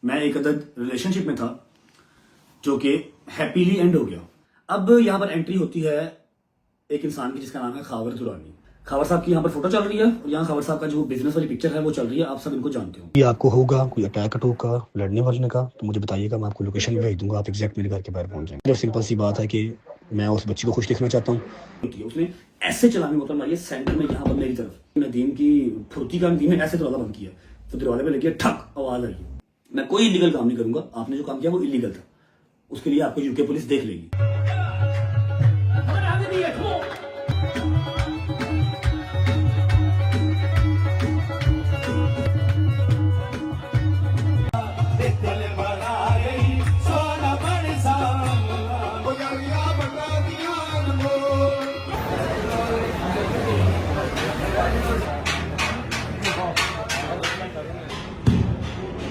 मैं एक अदद रिलेशनशिप में था जो कि हैप्पीली एंड हो गया। अब यहाँ पर एंट्री होती है एक इंसान की जिसका नाम है खावर दुरानी। खावर साहब की यहाँ पर फोटो चल रही है और यहाँ खावर साहब का जो बिजनेस वाली पिक्चर है वो चल रही है। आप सब इनको जानते हो। ये आपको होगा कोई अटैक का लड़ने वालने का तो मुझे बताइएगा, मैं आपको लोकेशन भेज दूंगा, आप एग्जैक्ट मेरे घर के बाहर पहुंच जाएंगे। सिंपल सी बात है कि मैं उस बच्ची को खुश दिखना चाहता हूँ। उसने ऐसे चलाने मतलब मारी सेंटर में यहाँ पर मेरी तरफ नदीम की फुर्ती का नदीम ने ऐसे दरवाजा बंद किया तो दरवाजे पे लगी ठक आवाज आई है। मैं कोई इलीगल काम नहीं करूंगा, आपने जो काम किया वो इलीगल था, उसके लिए आपको यूके पुलिस देख लेगी।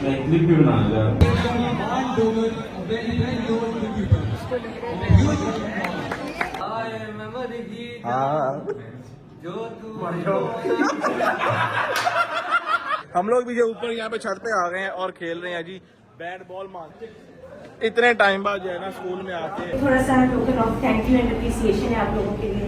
मैं क्लिप भी बनाना चाह हम लोग भी जो ऊपर यहाँ पे छत पे आ गए हैं और खेल रहे हैं जी बैट बॉल मारते इतने टाइम बाद जो है ना स्कूल में आके थोड़ा सा token of thank you and appreciation है आप लोगों के लिए।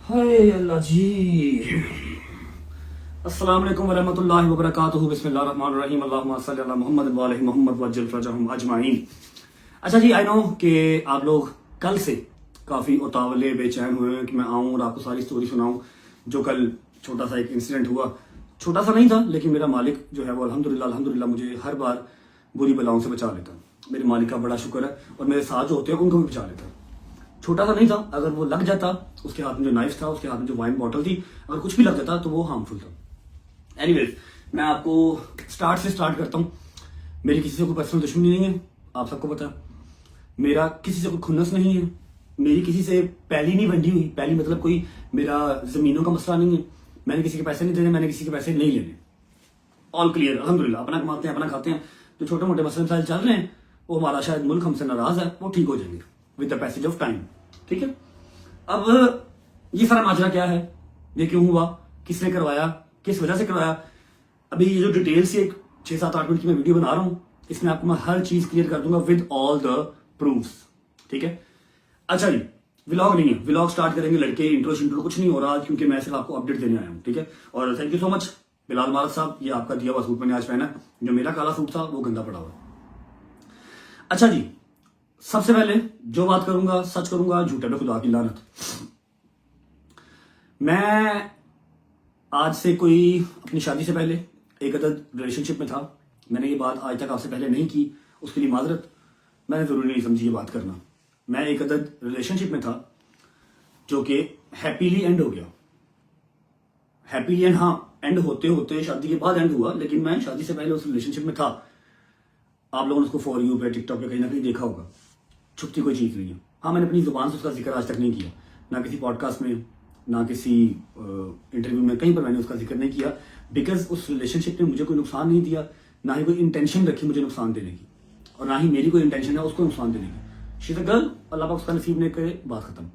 हाय अल्लाह जी। अस्सलाम वालेकुम वरहमतुल्लाहि वबरकातुहू। बिस्मिल्लाहिर रहमानिर रहीम। अल्लाहुम्मा सल्लि अला मुहम्मद व आलि मुहम्मद वज्जल फरजहुम अजमाइन। अच्छा जी, आई नो कि आप लोग कल से काफ़ी उतावले बेचैन हुए हैं कि मैं आऊँ और आपको सारी स्टोरी सुनाऊँ। जो कल छोटा सा एक इंसिडेंट हुआ, छोटा सा नहीं था लेकिन मेरा मालिक जो है वो अल्हम्दुलिल्लाह मुझे हर बार बुरी बलाओं से बचा लेता। मेरे मालिक का बड़ा शुक्र है और मेरे साथ जो होते हैं उनको भी बचा लेता। छोटा सा नहीं था, अगर वो लग जाता, उसके हाथ में जो नाइफ था, उसके हाथ में जो वाइन बॉटल थी, अगर कुछ भी लग जाता तो वो हार्मफुल था। एनीवेज, मैं आपको स्टार्ट करता हूँ। मेरी किसी से कोई पर्सनल दुश्मनी नहीं है, आप सबको पता है। मेरा किसी से कोई खुन्नस नहीं है, मेरी किसी से पहली नहीं बंधी हुई। पहली मतलब कोई मेरा जमीनों का मसला नहीं है, मैंने किसी के पैसे नहीं देने, मैंने किसी के पैसे नहीं लेने। ऑल क्लियर अल्हम्दुलिल्लाह, अपना कमाते हैं, अपना खाते हैं। जो छोटे मोटे मसले मसाइल चल रहे हैं वो हमारा शायद मुल्क हमसे नाराज है, वो ठीक हो जाएंगे with the passage of time. ठीक है, अब ये सारा माजरा क्या है, ये क्यों हुआ, किसने करवाया, किस वजह से करवाया, अभी ये जो डिटेल से एक 6-7-8 मिनट की मैं वीडियो बना रहा हूं, इसमें आपको मैं हर चीज क्लियर कर दूंगा विद ऑल द प्रूफ्स। ठीक है, अच्छा जी, व्लॉग नहीं है, व्लॉग स्टार्ट करेंगे लड़के, इंट्रो कुछ नहीं हो रहा क्योंकि मैं सिर्फ आपको अपडेट देने आया हूँ। ठीक है, और thank you so much Bilal Marad साहब, ये आपका दिया हुआ सूट मैंने आज पहना। जो मेरा काला सूट था वो गंदा पड़ा हुआ। अच्छा जी, सबसे पहले जो बात करूंगा सच करूंगा, झूठे पे खुदा की लानत। मैं आज से कोई अपनी शादी से पहले एक अदद रिलेशनशिप में था। मैंने ये बात आज तक आपसे पहले नहीं की, उसके लिए माजरत। मैंने जरूरी नहीं समझी ये बात करना। मैं एक अदद रिलेशनशिप में था जो कि हैप्पीली एंड हो गया। हैप्पीली एंड, हाँ, एंड होते होते शादी के बाद एंड हुआ, लेकिन मैं शादी से पहले उस रिलेशनशिप में था। आप लोगों ने उसको फॉर यू पे, टिकटॉक पे कहीं ना कहीं देखा होगा। छुपती कोई चीज़ नहीं है। हाँ, मैंने अपनी जुबान से उसका जिक्र आज तक नहीं किया, ना किसी पॉडकास्ट में, ना किसी इंटरव्यू में, कहीं पर मैंने उसका जिक्र नहीं किया। बिकॉज उस रिलेशनशिप ने मुझे कोई नुकसान नहीं दिया, ना ही कोई इंटेंशन रखी मुझे नुकसान देने की, और ना ही मेरी कोई इंटेंशन है उसको नुकसान देने की। शी इज अ गर्ल, अल्लाह पाक उसका नसीब ने करे, बात खत्म।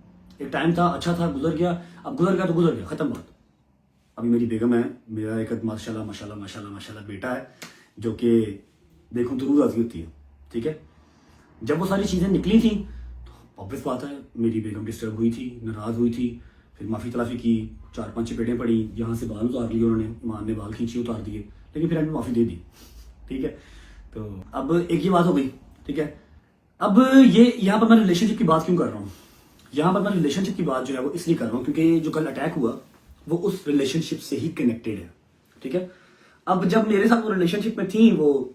एक टाइम था, अच्छा था, गुजर गया, अब गुजर गया तो गुजर गया, खत्म बात। अभी मेरी बेगम है, मेरा एक माशाल्लाह माशाल्लाह माशाल्लाह माशाल्लाह बेटा है, जो कि देखो तो रूह राजी होती है। ठीक है, जब वो सारी चीज़ें निकली थी तो ऑब्वियस बात है मेरी बेगम डिस्टर्ब हुई थी, नाराज़ हुई थी, फिर माफ़ी तलाफ़ी की, 4-5 चपेटें पड़ी, यहाँ से बाल उतार लिए उन्होंने, ईमान ने बाल खींची उतार दिए, लेकिन फिर एंड में माफ़ी दे दी। ठीक है, तो अब एक ही बात हो गई। ठीक है, अब ये यहाँ पर मैं रिलेशनशिप की बात क्यों कर रहा हूँ, यहाँ पर मैं रिलेशनशिप की बात जो है वो इसलिए कर रहा हूँ क्योंकि जो कल अटैक हुआ वो उस रिलेशनशिप से ही कनेक्टेड है। ठीक है, अब जब मेरे साथ वो रिलेशनशिप में थी, वो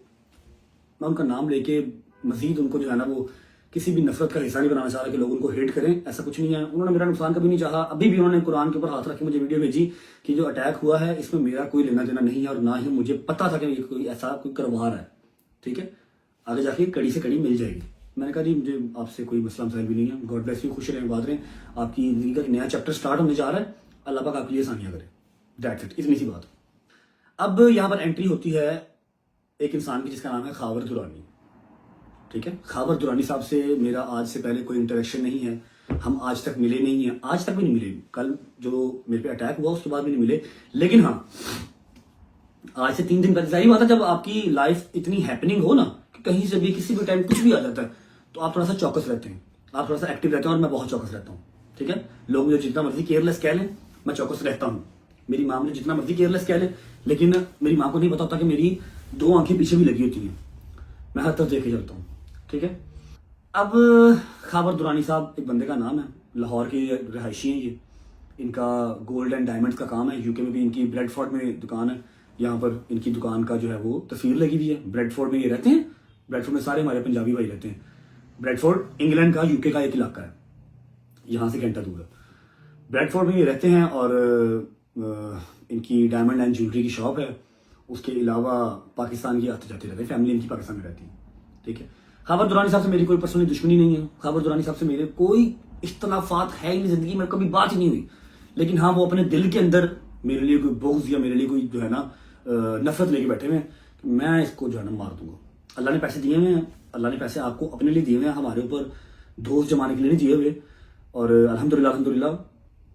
मैं उनका नाम लेके मजीद उनको जो है ना वो किसी भी नफरत का हिस्सा नहीं बनाना चाह रहा कि लोग उनको हेट करें, ऐसा कुछ नहीं है। उन्होंने मेरा नुकसान कभी नहीं चाहा। अभी भी उन्होंने कुरान के ऊपर हाथ रख के मुझे वीडियो भेजी कि जो अटैक हुआ है इसमें मेरा कोई लेना देना नहीं है, और ना ही मुझे पता था कि ये कोई ऐसा कोई करवा रहा है। ठीक है, आगे जाके कड़ी से कड़ी मिल जाएगी। मैंने कहा जी मुझे आपसे कोई मसला मसाइल भी नहीं है, गॉड ब्लेस यू, खुश रहें, बात रहें, आपकी जिंदगी का नया चैप्टर स्टार्ट होने जा रहा है, अल्लाह पाक आपके लिए आसानियां करे, दैट्स इट, इतनी सी बात। अब यहाँ पर एंट्री होती है एक इंसान की जिसका नाम है खावर दुरानी। ठीक है, खावर दुरानी साहब से मेरा आज से पहले कोई इंटरेक्शन नहीं है, हम आज तक मिले नहीं हैं, आज तक भी नहीं मिले। कल जो मेरे पे अटैक हुआ उसके बाद भी नहीं मिले। लेकिन हाँ, आज से 3 दिन पहले जाहिर बात है, जब आपकी लाइफ इतनी हैपनिंग हो ना कि कहीं से भी किसी भी टाइम कुछ भी आ जाता है, तो आप थोड़ा सा चौकस रहते हैं, आप थोड़ा सा एक्टिव रहते हैं। और मैं बहुत चौकस रहता हूँ, ठीक है। लोग मुझे जितना मर्जी केयरलेस कह लें, मैं चौकस रहता हूँ। मेरी माँ मुझे जितना मर्जी केयरलेस कह ले, लेकिन मेरी माँ को नहीं पता होता कि मेरी 2 आंखें पीछे भी लगी होती हैं। मैं हर तरफ देखे चलता हूँ, ठीक है। अब खाबर दुरानी साहब एक बंदे का नाम है, लाहौर के रहायशी हैं ये। इनका गोल्ड एंड डायमंड्स का काम है। यूके में भी इनकी ब्रेडफोर्ड में दुकान है। यहाँ पर इनकी दुकान का जो है वो तस्वीर लगी हुई है। ब्रेडफोर्ड में ये रहते हैं। ब्रेडफोर्ड में सारे हमारे पंजाबी भाई रहते हैं। ब्रेडफोर्ड इंग्लैंड का, यूके का एक इलाका है, यहाँ से घंटा दूर है। ब्रेडफोर्ड में ये रहते हैं और इनकी डायमंड एंड ज्वेलरी की शॉप है। उसके अलावा पाकिस्तान की आते जाते रहते हैं, फैमिली इनकी पाकिस्तान में रहती है, ठीक है। खाबर दुरानी साहब से मेरी कोई पर्सनली दुश्मनी नहीं है। खाबर दुरानी साहब से मेरे कोई इख्तलाफात है ही नहीं, जिंदगी में कभी बात ही नहीं हुई। लेकिन हाँ, वो अपने दिल के अंदर मेरे लिए कोई बोझ या मेरे लिए कोई जो है ना नफरत लेके बैठे हुए हैं कि मैं इसको जो है ना मार दूंगा। अल्लाह ने पैसे दिए हुए हैं, अल्लाह ने पैसे आपको अपने लिए दिए हुए हैं, हमारे ऊपर दोस्त जमाने के लिए नहीं दिए हुए। और अल्हम्दुलिल्लाह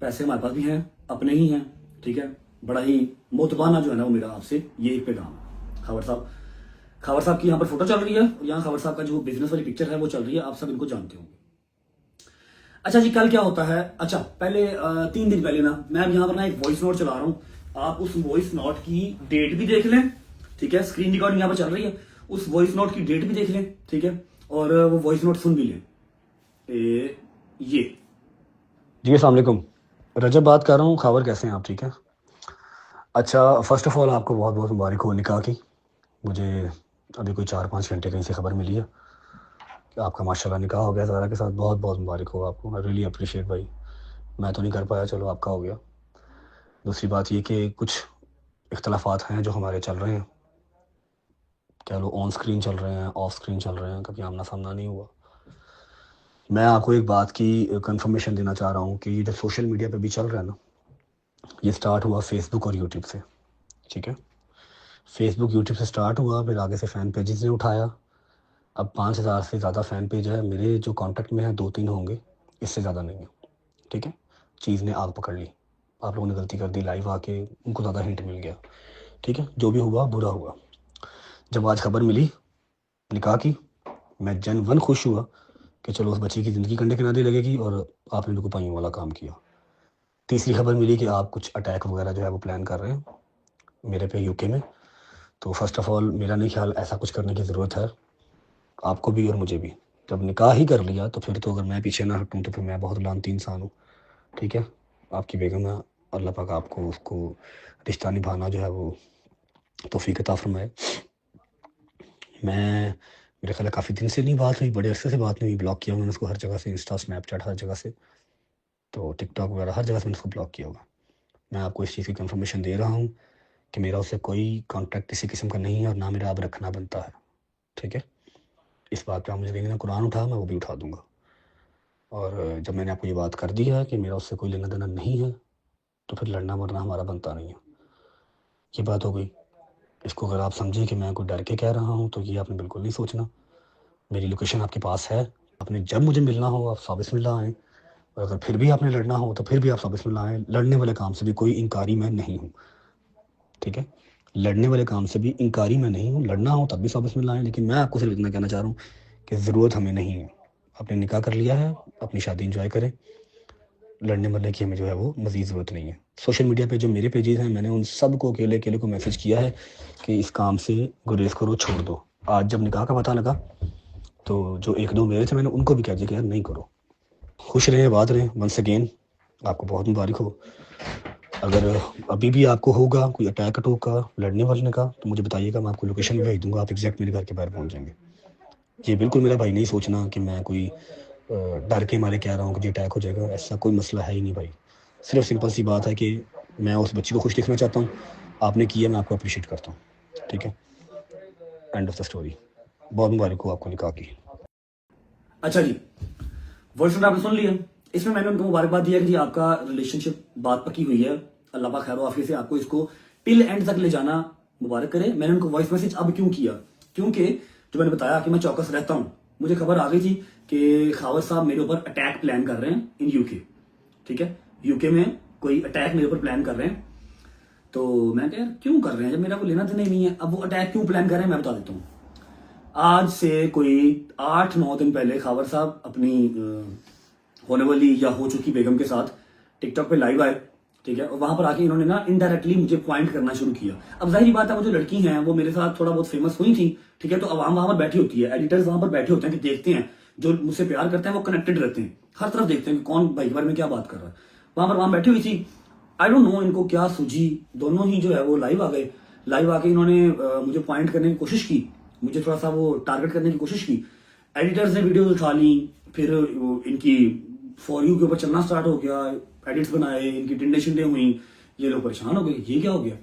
पैसे हमारे पास भी हैं, अपने ही हैं, ठीक है। बड़ा ही मोतबाना जो है ना वो मेरा आपसे ये एक पैगाम है। खाबर साहब की यहाँ पर फोटो चल रही है और यहाँ खाबर साहब का जो बिजनेस वाली पिक्चर है वो चल रही है। आप सब इनको जानते होंगे। अच्छा जी, कल क्या होता है? अच्छा, पहले 3 दिन पहले ना मैं अब यहाँ पर ना एक वॉइस नोट चला रहा हूँ। आप उस वॉइस नोट की डेट भी देख लें, ठीक है। स्क्रीन रिकॉर्डिंग यहाँ पर चल रही है, उस वॉइस नोट की डेट भी देख लें, ठीक है। और वो वॉइस नोट सुन भी लें। ये जी अस्सलाम वालेकुम, रजब बात कर रहा हूँ। खबर कैसे हैं आप? ठीक है। अच्छा, फ़र्स्ट ऑफ़ ऑल आपको बहुत बहुत मुबारक हो निकाह की। मुझे अभी कोई 4-5 घंटे कहीं से खबर मिली है कि आपका माशाल्लाह निकाह हो गया ज़ारा के साथ। बहुत बहुत मुबारक हो आपको। आई रियली अप्रिशिएट भाई। मैं तो नहीं कर पाया, चलो आपका हो गया। दूसरी बात ये कि कुछ इख्तलाफात हैं जो हमारे चल रहे हैं, कह लो ऑन स्क्रीन चल रहे हैं, ऑफ स्क्रीन चल रहे हैं, कभी आमना सामना नहीं हुआ। मैं आपको एक बात की कंफर्मेशन देना चाह रहा हूँ कि ये जो सोशल मीडिया पे भी चल रहा है ना, ये स्टार्ट हुआ फेसबुक और यूट्यूब से, ठीक है। फेसबुक यूट्यूब से स्टार्ट हुआ, फिर आगे से फ़ैन पेजेस ने उठाया। अब 5000 से ज़्यादा फ़ैन पेज है मेरे जो कांटेक्ट में है, 2-3 होंगे, इससे ज़्यादा नहीं है, ठीक है। चीज़ ने आग पकड़ ली, आप लोगों ने गलती कर दी, लाइव आके उनको ज़्यादा हिंट मिल गया, ठीक है। जो भी हुआ बुरा हुआ। जब आज खबर मिली निकाह की, मैं जनवन खुश हुआ कि चलो उस बच्ची की ज़िंदगी कंधे किनारे लगेगी और आपने बिल्कुल पाइयों वाला काम किया। तीसरी खबर मिली कि आप कुछ अटैक वगैरह जो है वो प्लान कर रहे हैं मेरे पे यूके में। तो फर्स्ट ऑफ़ ऑल मेरा नहीं ख्याल ऐसा कुछ करने की ज़रूरत है, आपको भी और मुझे भी। जब निकाह ही कर लिया तो फिर तो अगर मैं पीछे ना हटूँ तो फिर मैं बहुत लानती इंसान हूँ, ठीक है। आपकी बेगम है, अल्लाह पाक आपको उसको रिश्ता निभाना जो है वो तौफीक अता फरमाए। मैं मेरे ख्याल है काफ़ी दिन से नहीं बात हुई, बड़े अरसे से बात नहीं हुई। ब्लॉक किया मैंने उसको हर जगह से, इंस्टा, स्नैपचैट, हर जगह से, तो टिकटॉक वगैरह हर जगह से मैंने उसको ब्लॉक किया हुआ। मैं आपको इस चीज़ की कंफर्मेशन दे रहा हूँ कि मेरा उससे कोई कॉन्टैक्ट किसी किस्म का नहीं है और ना मेरा अब रखना बनता है, ठीक है। इस बात पे आप मुझे कहेंगे ना कुरान उठा, मैं वो भी उठा दूँगा। और जब मैंने आपको ये बात कर दी है कि मेरा उससे कोई लेना देना नहीं है, तो फिर लड़ना मरना हमारा बनता नहीं है। ये बात हो गई। इसको अगर आप समझें कि मैं कोई डर के कह रहा हूँ तो ये आपने बिल्कुल नहीं सोचना। मेरी लोकेशन आपके पास है, आपने जब मुझे मिलना हो आप बिस्मिल्लाह आएँ। और अगर फिर भी आपने लड़ना हो तो फिर भी आप बिस्मिल्लाह आएँ। लड़ने वाले काम से भी कोई इनकारी मैं नहीं हूँ, ठीक है। लड़ने वाले काम से भी इनकारी मैं नहीं हूँ। लड़ना हो तब भी बिस्मिल्लाह आएँ। लेकिन मैं आपको सिर्फ इतना कहना चाह रहा हूँ कि ज़रूरत हमें नहीं है। आपने निकाह कर लिया है, अपनी शादी एंजॉय करें। लड़ने मरने की हमें जो है वो मज़ीद ज़रूरत नहीं है। सोशल मीडिया पे जो मेरे पेजेस हैं, मैंने उन सब को अकेले अकेले को मैसेज किया है कि इस काम से गुरेज करो, छोड़ दो। आज जब निकाह का पता लगा तो जो 1-2 मेरे थे मैंने उनको भी कह दिया कि यार नहीं करो। खुश रहें, आबाद रहें। वंस अगेन आपको बहुत मुबारक हो। अगर अभी भी आपको होगा कोई अटैक का लड़ने वलने का तो मुझे बताइएगा, मैं आपको लोकेशन भी भेज दूँगा, आप एग्जैक्ट मेरे घर के बाहर पहुँच जाएँगे। ये बिल्कुल मेरा भाई नहीं सोचना कि मैं कोई डर के मारे कह रहा हूँ कि जी अटैक हो जाएगा, ऐसा कोई मसला है ही नहीं भाई। सिर्फ सिंपल सी बात है कि मैं उस बच्ची को खुश देखना चाहता हूँ, आपने किया, मैं आपको अप्रिशिएट करता हूँ, ठीक है। End of the story. बहुत मुबारक हो आपको निकाह की। अच्छा जी, वॉइस नोट आपने सुन लिया। इसमें मैंने उनको मुबारकबाद दिया कि जी आपका रिलेशनशिप बात पकी हुई है, अल्लाह पाक खैर आफियत से आपको इसको टिल एंड तक ले जाना मुबारक करे। मैंने उनको वॉइस मैसेज अब क्यों किया? क्योंकि जो मैंने बताया कि मैं चौकस रहता हूँ, मुझे खबर आ गई थी कि खावर साहब मेरे ऊपर अटैक प्लान कर रहे हैं इन यूके, ठीक है, यूके में कोई अटैक मेरे ऊपर प्लान कर रहे हैं। तो मैं कह यार क्यों कर रहे हैं जब मेरा कोई लेना देना ही नहीं है। अब वो अटैक क्यों प्लान कर रहे हैं मैं बता देता हूँ। आज से कोई 8-9 दिन पहले खावर साहब अपनी होने वाली या हो चुकी बेगम के साथ टिकटॉक पे लाइव आए, ठीक है, और वहां पर आके इन्होंने ना इनडायरेक्टली मुझे पॉइंट करना शुरू किया। अब जाहिर बात है वो जो लड़की हैं वो मेरे साथ थोड़ा बहुत फेमस हुई थी, ठीक है, तो अवाम वहां पर बैठी होती है, एडिटर्स वहां पर बैठे होते हैं कि देखते हैं, जो मुझसे प्यार करते हैं वो कनेक्टेड रहते हैं, हर तरफ देखते हैं कि कौन भाई के बारे में क्या बात कर रहा है। वहां बैठी हुई थी। आई डोंट नो इनको क्या सूझी, दोनों ही जो है वो लाइव आ गए। लाइव आके इन्होंने मुझे पॉइंट करने की कोशिश की, मुझे थोड़ा सा वो टारगेट करने की कोशिश की। एडिटर्स ने वीडियोस उठा ली, फिर इनकी फॉर यू के ऊपर चलना स्टार्ट हो गया, एडिट्स बनाए, इनकी टिंडे शिंडे हुई, ये लोग परेशान हो गए, ये क्या हो गया।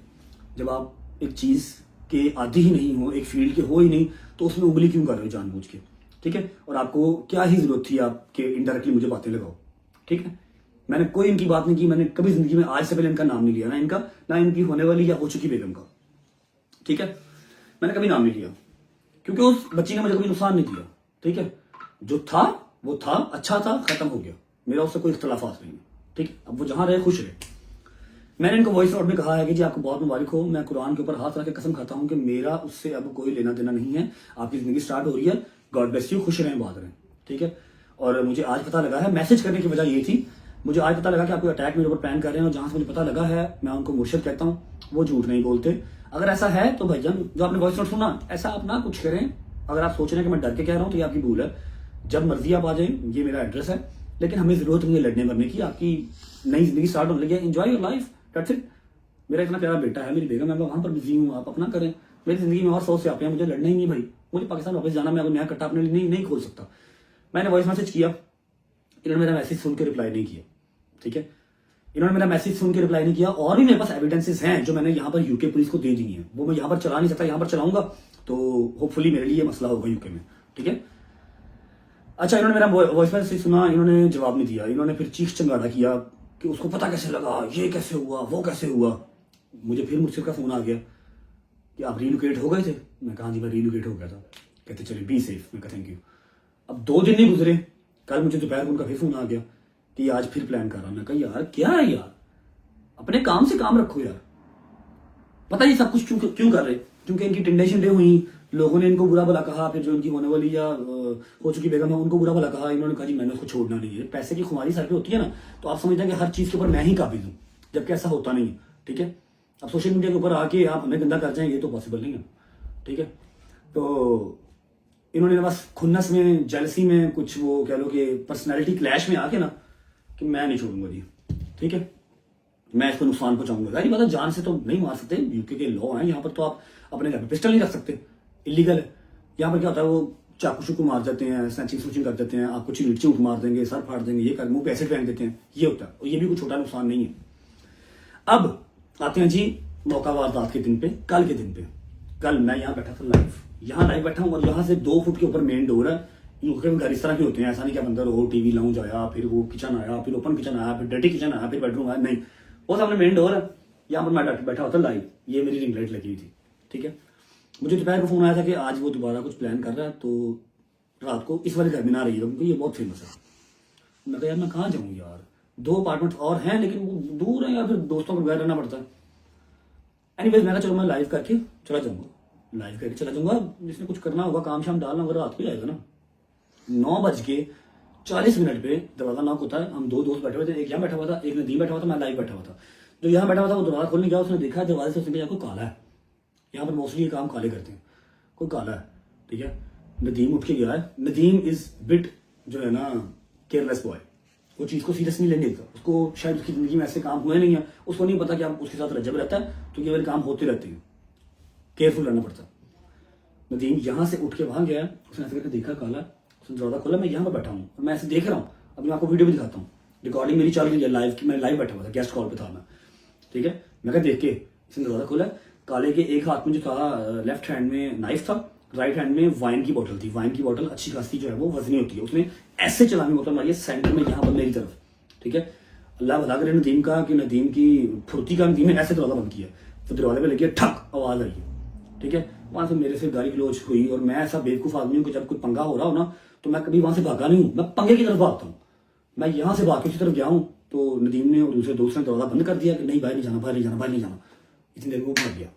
जब आप एक चीज के आदी ही नहीं हो, एक फील्ड के हो ही नहीं, तो उसमें उंगली क्यों कर रहे हो जानबूझ के, ठीक है। और आपको क्या ही जरूरत थी आपके इनडायरेक्टली मुझे बातें लगाओ, ठीक है। मैंने कोई इनकी बात नहीं की, मैंने कभी जिंदगी में आज से पहले इनका नाम नहीं लिया, ना इनका ना इनकी होने वाली या हो चुकी बेगम का, ठीक है, मैंने कभी नाम नहीं लिया क्योंकि उस बच्ची ने मुझे कभी नुकसान नहीं दिया, ठीक है। जो था वो था, अच्छा था, खत्म हो गया, मेरा उससे कोई इख्तलाफात नहीं है, ठीक है। अब वो जहां रहे खुश रहे। मैंने इनको वॉइस नोट में कहा है कि जी आपको बहुत मुबारक हो, मैं कुरान के ऊपर हाथ रख के कसम खाता हूं कि मेरा उससे अब कोई लेना देना नहीं है, आपकी जिंदगी स्टार्ट हो रही है, गॉड ब्लेस यू, खुश रहें, बात रहें, ठीक है। और मुझे आज पता लगा है, मैसेज करने की वजह ये थी, मुझे आज पता लगा कि आपको अटैक मेरे ऊपर प्लान कर रहे हैं, और जहां से मुझे पता लगा है मैं उनको मुर्शिद कहता हूँ, वो झूठ नहीं बोलते। अगर ऐसा है तो भाईजान जो आपने वॉइस नोट सुना, ऐसा आप ना कुछ करें। अगर आप सोच रहे हैं कि मैं डर के कह रहा हूं तो ये आपकी भूल है, जब मर्जी आप आ जाएं, ये मेरा एड्रेस है, लेकिन हमें जरूरत नहीं है लड़ने मरने की, आपकी नई जिंदगी स्टार्ट होने लगी है, enjoy your life, that's it. मेरा इतना प्यारा बेटा है, मेरी बेगम है, मैं वहां पर बिजी हूँ, आप अपना करें। मेरी जिंदगी में और 100 से आप हैं, मुझे लड़ना ही नहीं भाई, मुझे पाकिस्तान वापस जाना, मैं अब नया कट्टा अपने लिए नहीं खोल सकता। मैंने वॉइस मैसेज किया, इन्होंने मेरा मैसेज सुन के रिप्लाई नहीं किया, ठीक है, इन्होंने मेरा मैसेज सुन के रिप्लाई नहीं किया। और भी मेरे पास एविडेंसेस हैं जो मैंने यहाँ पर यूके पुलिस को दे दी हैं, वो मैं यहाँ पर चला नहीं सकता, यहाँ पर चलाऊंगा तो होपफुली मेरे लिए मसला होगा यूके में, ठीक है। अच्छा, इन्होंने मेरा वॉइस मैसेज सुना, इन्होंने जवाब नहीं दिया, इन्होंने फिर चीख चंगाड़ा किया कि उसको पता कैसे लगा, ये कैसे हुआ, वो कैसे हुआ। मुझे फिर मुझसे का फोन आ गया कि आप रीलोकेट हो गए थे। मैं कहा जी मैं रीलोकेट हो गया था। कहते चलिए बी सेफ। मैं कहा थैंक यू। अब 2 दिन नहीं गुजरे, कल मुझे दोपहर को उनका फिर फोन आ गया कि आज फिर प्लान कर रहा हूं। मैं कहा यार क्या है यार, अपने काम से काम रखो यार। पता ही सब कुछ क्यों कर रहे, क्योंकि इनकी टिंडे शिंडे हुई, लोगों ने इनको बुरा भला कहा, फिर जो इनकी होने वाली या हो चुकी बेगम है उनको बुरा भला कहा। इन्होंने कहा जी मैंने उसको छोड़ना नहीं है। पैसे की खुमारी सर पे होती है ना, तो आप समझते हैं कि हर चीज के ऊपर मैं ही काबिल हूँ, जबकि ऐसा होता नहीं है, ठीक है। अब सोशल मीडिया के ऊपर आके आप हमें गंदा कर जाएंगे तो पॉसिबल नहीं है, ठीक है। तो इन्होंने बस खुन्नस में, जेलसी में, कुछ वो कह लो कि पर्सनैलिटी क्लैश में आके ना कि मैं नहीं छोड़ूंगा जी, ठीक है, मैं इसको नुकसान पहुंचाऊंगा। जाहिर बात है जान से तो नहीं मार सकते, यूके के लॉ हैं यहाँ पर, तो आप अपने घर पे पिस्टल नहीं रख सकते, इलीगल है। यहाँ पर क्या होता है वो चाकू शुकू मार देते हैं, स्नैचिंग स्नूचिंग कर देते हैं, आपको नीचे उठ मार देंगे, सर फाड़ देंगे, ये कर मुंह पे एसिड फेंक देते हैं, ये होता है। और ये भी कोई छोटा नुकसान नहीं है। अब आते हैं जी मौका वारदात के दिन पे, कल के दिन पे। कल मैं यहाँ बैठा था लाइव, यहाँ लाइव बैठा हूँ और यहाँ से 2 फुट के ऊपर मेन डोर है। यूके में घर इस तरह के होते हैं, ऐसा नहीं कि आप अंदर हो, टीवी लाउंज आया, फिर वो किचन आया, फिर ओपन किचन आया, फिर डर्टी किचन आया, फिर बेडरूम आया, नहीं, वो सामने मेन डोर है। यहाँ पर मैं बैठा होता लाइव, ये मेरी रिंग लाइट लगी हुई थी, ठीक है। मुझे दोपहर को फोन आया था कि आज वो दोबारा कुछ प्लान कर रहा है, तो रात को इस वाले घर में ना रही हो क्योंकि ये बहुत फेमस है। मैं कहा यार मैं कहाँ जाऊँ यार, 2 अपार्टमेंट और हैं लेकिन वो दूर है, या फिर दोस्तों के घर रहना पड़ता है। एनीवेज मैंने चलो मैं लाइव करके चला जाऊंगा, लाइव करके चला जाऊंगा। जिसने कुछ करना होगा, काम शाम डालना होगा, रात को आएगा ना। 9:40 पे दरवाजा नॉक होता है। हम 2 दोस्त बैठे हुए थे, एक यहाँ बैठा हुआ था, एक नदीम बैठा हुआ था, मैं लाइव बैठा हुआ था। जो यहाँ बैठा हुआ था वो दरवाजा खोलने गया, उसने देखा दरवाजे से, उसने कहा कोई काला है। यहाँ पर मोस्टली ये काम काले करते हैं, कोई काला है, ठीक है। नदीम उठ के गया है। नदीम इज बिट जो है ना केयरलेस बॉय, वो चीज को सीरियस नहीं लेने देता। उसको शायद उसकी जिंदगी में ऐसे काम हुए नहीं है, उसको नहीं पता कि आप उसके साथ रजब रहता है तो ये वाले काम होते रहते हैं, केयरफुल रहना पड़ता है। नदीम यहाँ से उठ के वहां गया, उसने ऐसे करके देखा काला, उसने दरवाजा खोला, मैं यहाँ पर बैठा हूँ और मैं ऐसे देख रहा हूँ। अब मैं आपको वीडियो भी दिखाता हूँ, रिकॉर्डिंग मेरी चल रही है लाइव की, मैं लाइव बैठा हुआ था, गेस्ट कॉल पे था मैं, ठीक है। मैं कहा देख के इसने दरवाजा खोला, काले के एक हाथ में जो था लेफ्ट हैंड में नाइफ था, राइट हैंड में वाइन की बोतल थी। वाइन की बोतल अच्छी खासी जो है वो वजनी होती है, उसने ऐसे चलानी बोतल मारी है सेंटर में यहाँ पर मेरी तरफ, ठीक है। अल्लाह भला करे नदीम का कि नदीम की फुर्ती का, नदीम ने ऐसे दरवाजा बंद किया तो दरवाजे पे लगी ठक आवाज आई है, ठीक है। वहां से मेरे से गाली गलोच हुई, और मैं ऐसा बेवकूफ आदमी हूँ कि जब कोई पंगा हो रहा हो ना तो मैं कभी वहां से भागा नहीं हूँ, मैं पंगे की तरफ भागता हूँ। मैं यहाँ से भाग के उसी तरफ गया हूँ तो नदीम ने और दूसरे दोस्त ने दरवाजा बंद कर दिया कि नहीं बाहर नहीं जाना, बाहर नहीं जाना, बाहर नहीं जाना। इतनी देर में वो भाग गया।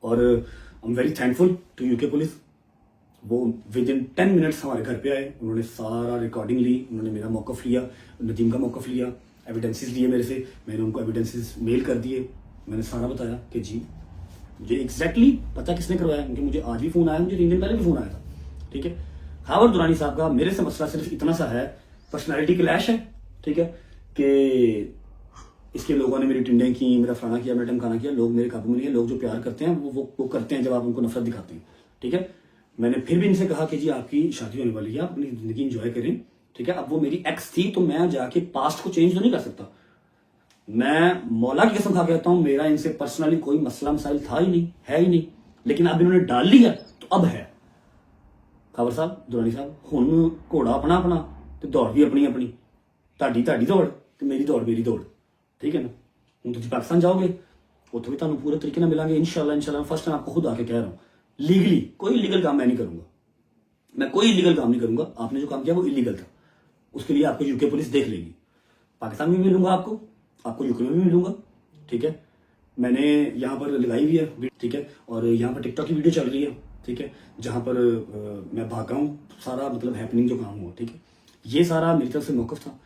और I am very thankful to UK police. वो विद इन 10 मिनट्स हमारे घर पे आए, उन्होंने सारा रिकॉर्डिंग ली, उन्होंने मेरा मौकफ लिया, नदीम का मौकफ लिया, एविडेंसेस लिए मेरे से, मैंने उनको एविडेंसेस मेल कर दिए। मैंने सारा बताया कि जी मुझे एग्जैक्टली पता किसने करवाया, क्योंकि मुझे आज भी फोन आया, मुझे 3 दिन पहले भी फोन आया था। ठीक है, खावर दुरानी साहब का मेरे से मसला सिर्फ इतना सा है, पर्सनैलिटी क्लैश है। ठीक है, कि इसके लोगों ने मेरी टिंडें की, मेरा फलाना किया, मेरा टमकाना किया। लोग मेरे काबू में नहीं है, लोग जो प्यार करते हैं वो करते हैं जब आप उनको नफरत दिखाते हैं। ठीक है, मैंने फिर भी इनसे कहा कि जी आपकी शादी होने वाली है, आप अपनी जिंदगी एंजॉय करें। ठीक है, अब वो मेरी एक्स थी तो मैं जाके पास्ट को चेंज तो नहीं कर सकता। मैं मौला की कसम खा के कहता हूं, मेरा इनसे पर्सनली कोई मसला मसाइल था ही नहीं, है ही नहीं, लेकिन अब इन्होंने डाल लिया तो अब है। खबर साहब, दुरानी साहब, हुण घोड़ा अपना अपना ते दौड़ भी अपनी अपनी, ਤੁਹਾਡੀ दौड़ ਤੇ मेरी दौड़ मेरी दौड़। ठीक है ना, ਹੁਣ ਤੁਸੀਂ पाकिस्तान जाओगे ਉੱਥੇ भी ਤੁਹਾਨੂੰ पूरे तरीके ਨਾਲ मिलांगे इंशाल्लाह। फर्स्ट टाइम आपको खुद आके कह रहा हूँ, लीगली कोई इलीगल काम मैं नहीं करूंगा, मैं कोई इलीगल काम नहीं करूंगा। आपने जो काम किया वो इलीगल था, उसके लिए आपको यूके पुलिस देख लेगी। पाकिस्तान में भी मिलूंगा आपको यूके में भी मिलूंगा। ठीक है, मैंने यहाँ पर लगाई हुई है, ठीक है, और यहाँ पर टिकटॉक की वीडियो चल रही है। ठीक है, जहाँ पर मैं भागा हूँ, सारा मतलब हैपनिंग जो काम हुआ। ठीक है, ये सारा मेरी तरफ से मौकफ था।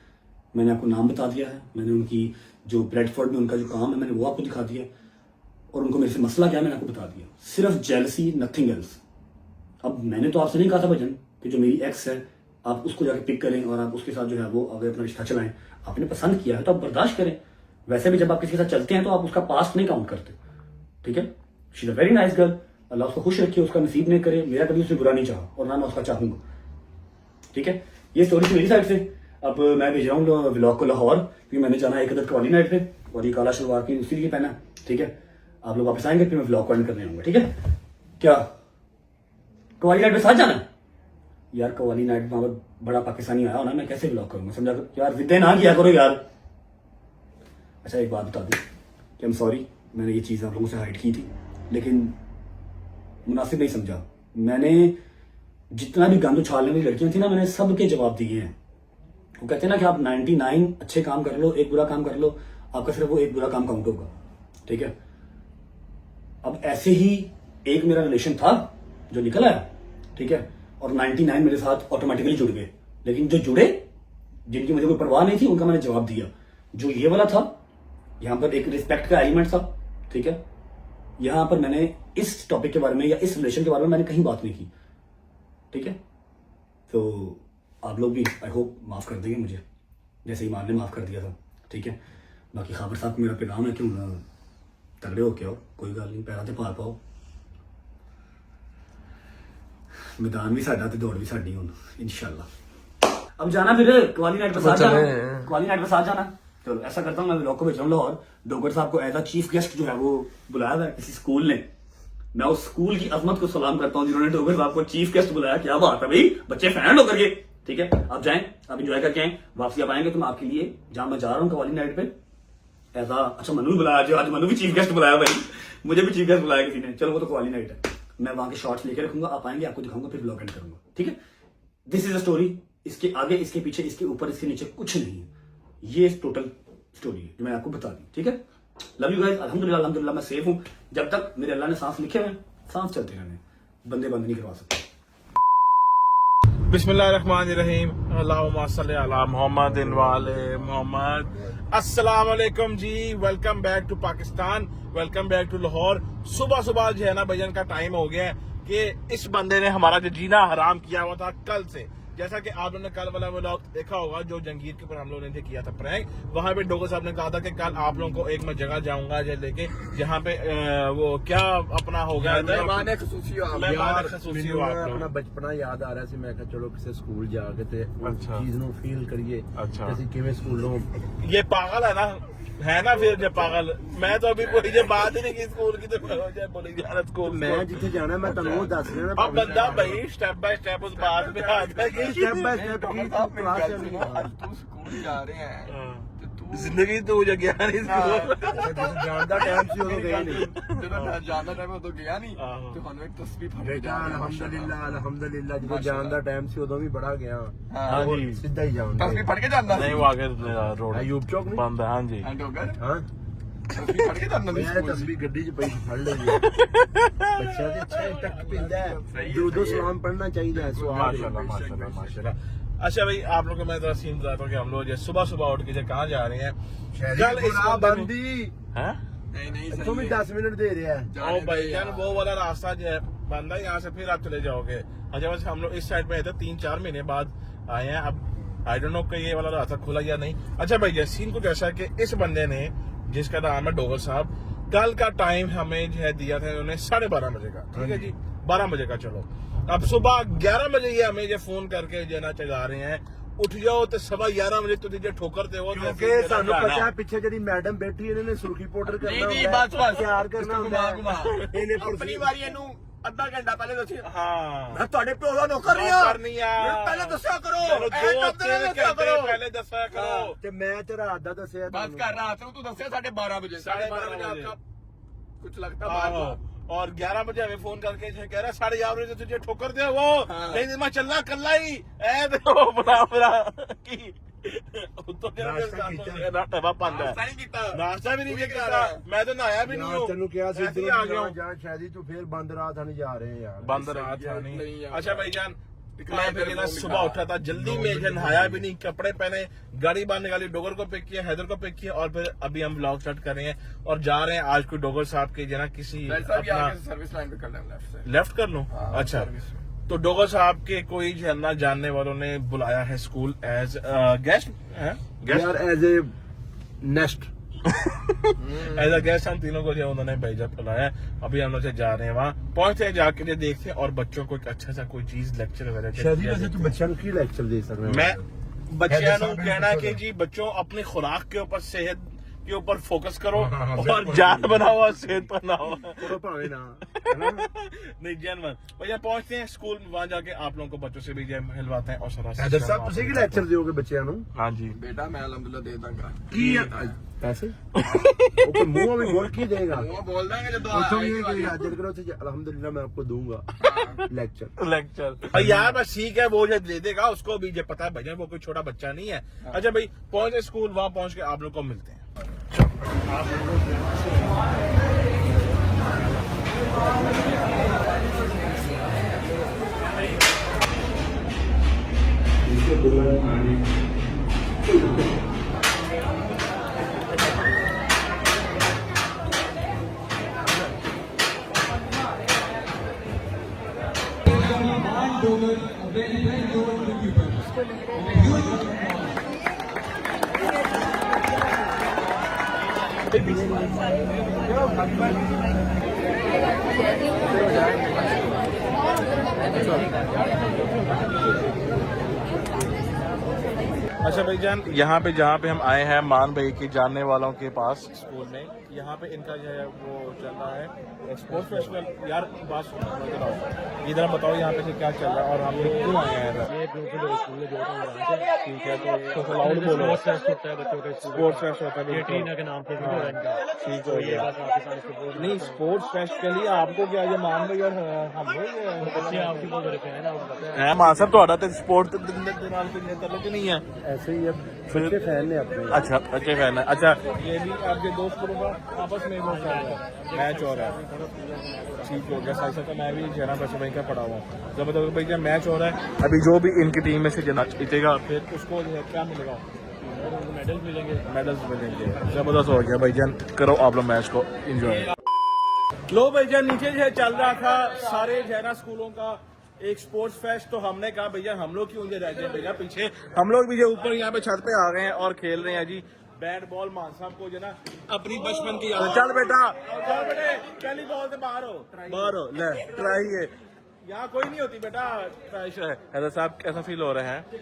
मैंने आपको नाम बता दिया है, मैंने उनकी जो ब्रेडफोर्ड में उनका जो काम है मैंने वो आपको दिखा दिया, और उनको मेरे से मसला क्या है मैंने आपको बता दिया। सिर्फ जेलसी, नथिंग एल्स। अब मैंने तो आपसे नहीं कहा था भजन कि जो मेरी एक्स है आप उसको जाके पिक करें और आप उसके साथ जो है वो अगर अपना रिश्ता चलाएं। आपने पसंद किया है तो आप बर्दाश्त करें। वैसे भी जब आप किसी के साथ चलते हैं तो आप उसका पास्ट नहीं काउंट करते। ठीक है, she is a very nice girl, Allah उसको खुश रखे, उसका नसीब नहीं करे। मेरा कभी उससे बुरा नहीं चाहा और ना मैं उसका चाहूंगा। ठीक है, ये स्टोरी थी मेरी साइड से। अब मैं भेज रहा हूँ व्लॉग को लाहौर, क्योंकि मैंने जाना है एक अदद कवाली नाइट पे, और ये काला शलवार की उसी लिए पहना। ठीक है, आप लोग वापस आएंगे फिर मैं व्लॉग को एंड करने आऊंगा। ठीक है, क्या कवाली नाइट पे साथ जाना है? यार कवाली नाइट में बड़ा पाकिस्तानी आया हो ना, मैं कैसे व्लॉग करूंगा, समझा कर यार, जिद्दे ना किया करो यार। अच्छा एक बात बता दूं कि आई एम सॉरी, मैंने ये चीज़ आप लोगों से हाइड की थी, लेकिन मुनासिब नहीं समझा। मैंने जितना भी गंद उछालने वाली लड़कियां थी ना, मैंने सबके जवाब दिए हैं। वो कहते हैं ना कि आप 99 अच्छे काम कर लो, एक बुरा काम कर लो, आपका सिर्फ वो एक बुरा काम काउंट होगा। ठीक है, अब ऐसे ही एक मेरा रिलेशन था जो निकल आया। ठीक है, और 99 मेरे साथ ऑटोमेटिकली जुड़ गए, लेकिन जो जुड़े जिनकी मुझे कोई परवाह नहीं थी उनका मैंने जवाब दिया। जो ये वाला था, यहाँ पर एक रिस्पेक्ट का एलिमेंट था। ठीक है, यहाँ पर मैंने इस टॉपिक के बारे में या इस रिलेशन के बारे में मैंने कहीं बात नहीं की। ठीक है, तो आप लोग भी आई होप माफ़ कर देंगे मुझे, जैसे ईमान ने माफ़ कर दिया था। ठीक है, बाकी खाबर साहब को मेरा पैगाम है कि तगड़े हो के आओ, कोई गल नहीं, पैरों ते पार पाओ, मैदान भी साडा ते दौड़ भी साडी हुण इंशाल्लाह। अब जाना फिर कवाली नाइट पर साथ जाना, कवाली नाइट पर साथ जाना। चलो ऐसा करता हूँ, मैं व्लॉग को भेज रहा हूँ लाहौर। डोगर साहब को एज अ चीफ गेस्ट जो है वो बुलाया हुआ है किसी स्कूल ने। मैं उस स्कूल की अजमत को सलाम करता हूँ जिन्होंने डोगर साहब को चीफ गेस्ट बुलाया। क्या बात है भाई, बच्चे फैन होकर के। ठीक है, आप जाएं, आप इंजॉय करके आए, वापसी आप आएंगे तो मैं आपके लिए जहां मैं जा रहा हूँ कवाली नाइट पे एज अ, अच्छा मनु भी बुलाया, आज मनु भी चीफ गेस्ट बुलाया भाई, मुझे भी चीफ गेस्ट बुलाया किसी ने। चलो वो तो कवाली नाइट है, मैं वहां के शॉर्ट्स लेके रखूंगा, आप आएंगे आपको दिखाऊंगा, फिर ब्लॉग एंड करूंगा। ठीक है, दिस इज अ स्टोरी, इसके आगे इसके पीछे इसके ऊपर इसके नीचे कुछ नहीं है, ये टोटल स्टोरी है जो मैं आपको बता दी। ठीक है, लव यू गाइस, अल्हम्दुलिल्लाह मैं सेफ हूँ। जब तक मेरे अल्लाह ने सांस लिखे हुए सांस चलते रहने, बंदे बंद नहीं करवा सकते। बिस्मिल्लाहिर्रहमानिर्रहीम, अल्लाहुम्मा सल्ली अला मुहम्मदिन व आले मुहम्मद। अस्सलाम वालेकुम जी, welcome back to Pakistan, welcome back to Lahore. सुबह सुबह जो है ना भजन का टाइम हो गया है कि इस बंदे ने हमारा जो जीना हराम किया हुआ था कल से। जैसा कि आप लोगों ने कल वाला व्लॉग देखा होगा जो जंगीर के ऊपर हम लोगों ने किया था प्रैंक, वहां पे डोगर साहब ने कहा था कि कल आप लोगों को एक मैं जगह जाऊंगा लेके जहां पे वो क्या अपना होगा अपना बचपना याद आ रहा ਸੀ। मैं चलो किसी स्कूल जाके ते चीज नु फील करिए। अच्छा, ਅਸੀਂ ਕਿਵੇਂ ਸਕੂਲੋਂ ये पागल है ना फिर जब पागल, मैं तो अभी कोई जब बात ही नहीं की स्कूल की, तो बोली जा रहा स्कूल मैं जिथे जाना मैं ਤੁਹਾਨੂੰ ਉਹ ਦੱਸ ਰਿਹਾ ਨਾ। अब बंदा भाई स्टेप बाय स्टेप उस बात में आता है कि स्टेप बाय स्टेप की क्लास चल रही है। तू स्कूल जा रहे हैं तो तू जिंदगी तो मुझे गया नहीं स्कूल जानदा टाइम सी उदों गए नहीं ਜਦੋਂ ਜਾਣਦਾ ਟਾਈਮ ਉਦੋਂ ਗਿਆ ਨਹੀਂ ਆਹੋ। ਤੁਹਾਨੂੰ ਇੱਕ ਤਸਵੀਰ ਫੜ ਕੇ ਬੇਟਾ ਅਲਹਮਦੁਲਿਲਾ ਜਦੋਂ ਜਾਣ ਦਾ ਟਾਈਮ ਸੀ ਉਦੋਂ ਵੀ ਬੜਾ ਗਿਆ हाँ जी ਸਿੱਧਾ ਹੀ ਜਾਣ ਤਸਵੀਰ ਫੜ ਕੇ ਜਾਂਦਾ नहीं वो आगे रोड ਅਯੂਬ ਚੌਕ ਨਹੀਂ बंद है हाँ जी ਹੈਂਡਓਵਰ ਹਾਂ ਤਸਵੀਰ ਫੜ ਕੇ ਜਾਂਦਾ ਨਹੀਂ ਮੈਂ ਤਸਵੀਰ ਗੱਡੀ 'ਚ ਪਈ ਸੀ, ਫੜ ਲਈ ਬੱਚਿਆਂ ਦੇ ਅੱਛਾ ਤੱਕ ਪਿੰਦਾ ਹੈ ਦੋ ਸਲਾਮ ਪੜਨਾ ਚਾਹੀਦਾ ਹੈ ਸੁਹਾਗ माशाल्लाह माशाल्लाह माशाल्लाह अच्छा भाई आप लोग को मैं जरा सीन बताता हूँ कि हम लोग जो सुबह सुबह उठ के जो कहाँ जा रहे हैं कल इस बंदे ने- ਬੰਦੀ हैं ਨਹੀਂ ਨਹੀਂ ਇੱਥੋਂ भी 10 मिनट दे रहा है ओ भाई यार वो वाला रास्ता जो है बंदा यहाँ से फिर आप चले जाओगे अच्छा बस हम लोग इस साइड पे आए थे 3-4 महीने बाद आए हैं अब आई डोंट नो कि ये वाला रास्ता खुला या नहीं अच्छा भाई ये सीन कुछ ऐसा है कि इस बंदे ने जिसका नाम है डोगर साहब कल का टाइम हमें जो है दिया था उन्होंने 12:30 बजे का ठीक है जी 12 बजे का चलो अब सुबह 11 बजे ये हमें जो फोन करके जो है ना चला रहे हैं उठ जाओ तो 11:15 बजे तुझे जो ठोकरते हो ਕਿਉਂਕਿ ਸਾਨੂੰ ਪਤਾ ਹੈ ਪਿੱਛੇ ਜਿਹੜੀ ਮੈਡਮ ਬੈਠੀ ਇਹਨੇ ਨੇ ਸੁਰਖੀ ਪਾਊਡਰ ਕਰਨਾ ਨਹੀਂ, ਹੁੰਦਾ ਬਸ, ਬਸ। ਤਿਆਰ ਕਰਨਾ ਹੁੰਦਾ ਘੁਮਾ। ਇਹਨੇ ਆਪਣੀ ਵਾਰੀ ਇਹਨੂੰ ਅੱਧਾ ਘੰਟਾ ਪਹਿਲੇ ਦੱਸੀ हाँ ਮੈਂ ਤੁਹਾਡੇ ਪਿਓ ਦਾ ਨੌਕਰ ਨਹੀਂ नौकर नहीं है। ਮੈਨੂੰ ਪਹਿਲੇ ਦੱਸਿਆ ਕਰੋ चलो ਇਹ 2 ਕੰਮ ਤੇ ਦੱਸਿਆ घंटे ਕਰੋ पहले दसा करो ਤੇ ਮੈਂ ਤੇ ਰਾਤ ਦਾ ਦੱਸਿਆ बस ਤੁਹਾਨੂੰ। कर रात को तू दसिया 12:30 बजे 12:30 बजे आपका कुछ लगता बात हाँ, और 11 बजे हमें फोन करके जो कह रहा है 11:30 बजे तुझे ठोकर दे वो हाँ। नहीं मैं चलना कल्ला ही ऐ देखो बड़ा की तो नाश्ता कीता। नाश्ता बंद है नाश्ता नहीं कीता नाश्ता भी नहीं ਉਹੀ किया ਕਰ ਰਿਹਾ। मैं तो नहाया भी नहीं ਯਾਰ हूँ ਤੈਨੂੰ ਕਿਹਾ ਸੀ ऐसे ही ਇੱਧਰੋਂ आ गया हूँ। ਜਾਂ ਸ਼ਾਇਦ ਤੂੰ ਫੇਰ ਬੰਦ ਰਾਤ ਨਹੀਂ ਜਾ ਰਹੇ ਯਾਰ बंद रहा था नहीं नहीं यार। अच्छा भाईजान दिखा मैं तेरे फिर ना फोन सुबह दिखा। उठा था जल्दी में जो नहाया भी नहीं कपड़े पहने गाड़ी बांधने वाली डोगर को पिक किया हैदर को पिक किया और फिर अभी हम व्लॉग स्टार्ट कर रहे हैं और जा रहे हैं आज को डोगर साहब के जो ना किसी राइट साहब अपना यहाँ सर्विस लाइन पे कर लें लेफ्ट से लेफ्ट कर लूं हाँ, अच्छा सर्विस। तो डोगर साहब के कोई जो है ना जानने वालों ने बुलाया है स्कूल एज गेस्ट ਯਾਰ as a nest as a guest हम तीनों को जो है उन्होंने भेजा बुलाया है। अभी हम लोग से जा रहे हैं वहाँ पहुंचते हैं जाके जो देखते हैं और बच्चों को एक अच्छा सा कोई चीज लेक्चर वगैरह ਸ਼ਾਇਦ ਵੈਸੇ ਤੂੰ ਬੱਚਿਆਂ ਨੂੰ ਕੀ ਲੈਕਚਰ ਦੇ ਸਕਦਾ मैं बच्चों हैदर को साहब ने कहना है पूछा कि जी बच्चों अपनी खुराक के ऊपर सेहत के ऊपर फोकस करो हाँ, और बिल्कुल। जान बनाओ और सेहत बनाओ ਥੋੜਾ ਭਾਵੇਂ ਨਾ ਹੈਨਾ नहीं जैन भैया पहुंचते हैं स्कूल में वहाँ जाके आप लोगों को बच्चों से भी जो है मिलवाते हैं और सारा ਹੈਦਰ ਸਾਹਿਬ ਤੁਸੀਂ ਕੀ ਲੈਕਚਰ ਦਿਓਗੇ ਬੱਚਿਆਂ ਨੂੰ हाँ जी बेटा मैं अलहमदुल्ला दे दूंगा ਕੀ ਪੈਸੇ ਉਹ ਕੋਈ ਮੂੰਹ ਵਿੱਚ ਬੋਲ ਕੀ ਦੇਗਾ वो बोल देंगे जब ਉੱਥੋਂ ਵੀ ਇਹ ਕਹੇਗਾ ਜਦ ਕਰੋ ਤੇ ਅਲਹਮਦੁਲਿਲਾ ਮੈਂ ਆਪਕੋ ਦੂੰਗਾ ਲੈਕਚਰ लेक्चर यार बस ठीक है वो जो दे देगा उसको भी जो पता है भैया वो कोई छोटा बच्चा नहीं है अच्छा भाई पहुंचे स्कूल वहाँ पहुंच के आप लोग को मिलते हैं अच्छा भाईजान यहाँ पे जहाँ पे हम आए हैं मान भाई के जानने वालों के पास स्कूल में यहाँ पे इनका जो है वो चल रहा है स्पोर्ट्स फेस्टिवल यार बात सुनो इधर आओ इधर बताओ यहाँ पे से क्या चल रहा है और हम लोग क्यों आए हैं इधर ठीक है तो लाउड बोलो स्पोर्ट्स फेस्ट होता है के नाम से ठीक हो गया नहीं स्पोर्ट्स फेस्ट के लिए आपको क्या ये मान लो यार हम आपकी बहुत बड़े फैन है आपको पता है है मान साहब ਤੁਹਾਡਾ ਤੇ ਸਪੋਰਟ ਦੇ ਨਾਲ ਕੋਈ ਤਾਲੁਕ नहीं है ऐसे ही अब बच्चे फैन ने अपने अच्छा अच्छे फैन है अच्छा ये भी आपके दोस्त लोगों का आपस में वो क्या है मैच हो रहा है ठीक हो गया साथ साथ मैं भी जरा बस वहीं का पड़ा हुआ हूँ जब बताओ भाई जब मैच हो रहा है अभी जो भी इनकी टीम में से जना जीतेगा फिर उसको जो है क्या मिलेगा मेडल्स मिलेंगे जबरदस्त हो गया भाई जान करो आप लोग मैच को एंजॉय लो भाई जान नीचे जो है चल रहा था सारे जो है ना स्कूलों का एक स्पोर्ट्स फेस्ट तो हमने कहा भैया हम लोग क्यों रह गए भैया पीछे हम लोग भी जो ऊपर यहाँ पे छत पे आ गए हैं और खेल रहे हैं जी बैट बॉल मान साहब को जो ना अपनी बचपन की याद चल बेटा पहली बॉल से बाहर हो ले ट्राई है यहाँ कोई नहीं होती बेटा हैदर साहब कैसा फील हो रहा है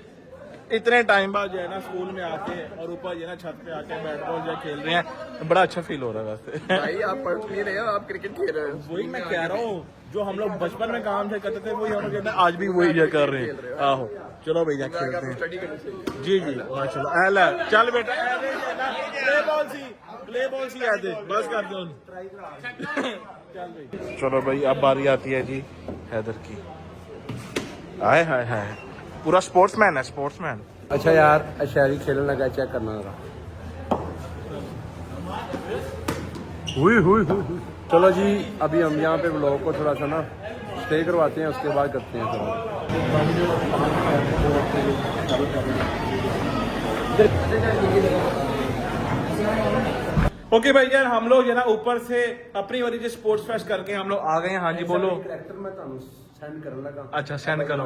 इतने टाइम बाद जो है ना स्कूल में आके और ऊपर जो है ना छत पे आके बैट बॉल जो खेल रहे हैं बड़ा अच्छा फील हो रहा है वैसे भाई आप पढ़ नहीं रहे हो आप क्रिकेट खेल रहे हो वही मैं कह रहा हूँ जो हम लोग बचपन में काम से करते थे वही हम लोग आज भी वही कर रहे हैं आहो चलो भैया खेलते हैं जी जी माशाल्लाह एला चल बेटा प्ले बॉल सी आते बस कर दो चलो भाई अब बारी आती है जी हैदर की हाय हाय हाय पूरा स्पोर्ट्समैन है स्पोर्ट्समैन अच्छा यार शहरी खेलने लगा चेक करना जरा हुई चलो जी अभी हम यहाँ पे ब्लॉग को थोड़ा सा ना स्टे करवाते हैं उसके बाद करते हैं ओके भाई यार हम लोग जो ना ऊपर से अपनी वाली जो स्पोर्ट्स फेस्ट करके हम लोग आ गए हैं हाँ जी बोलो सेंड करने लगा अच्छा सेंड करो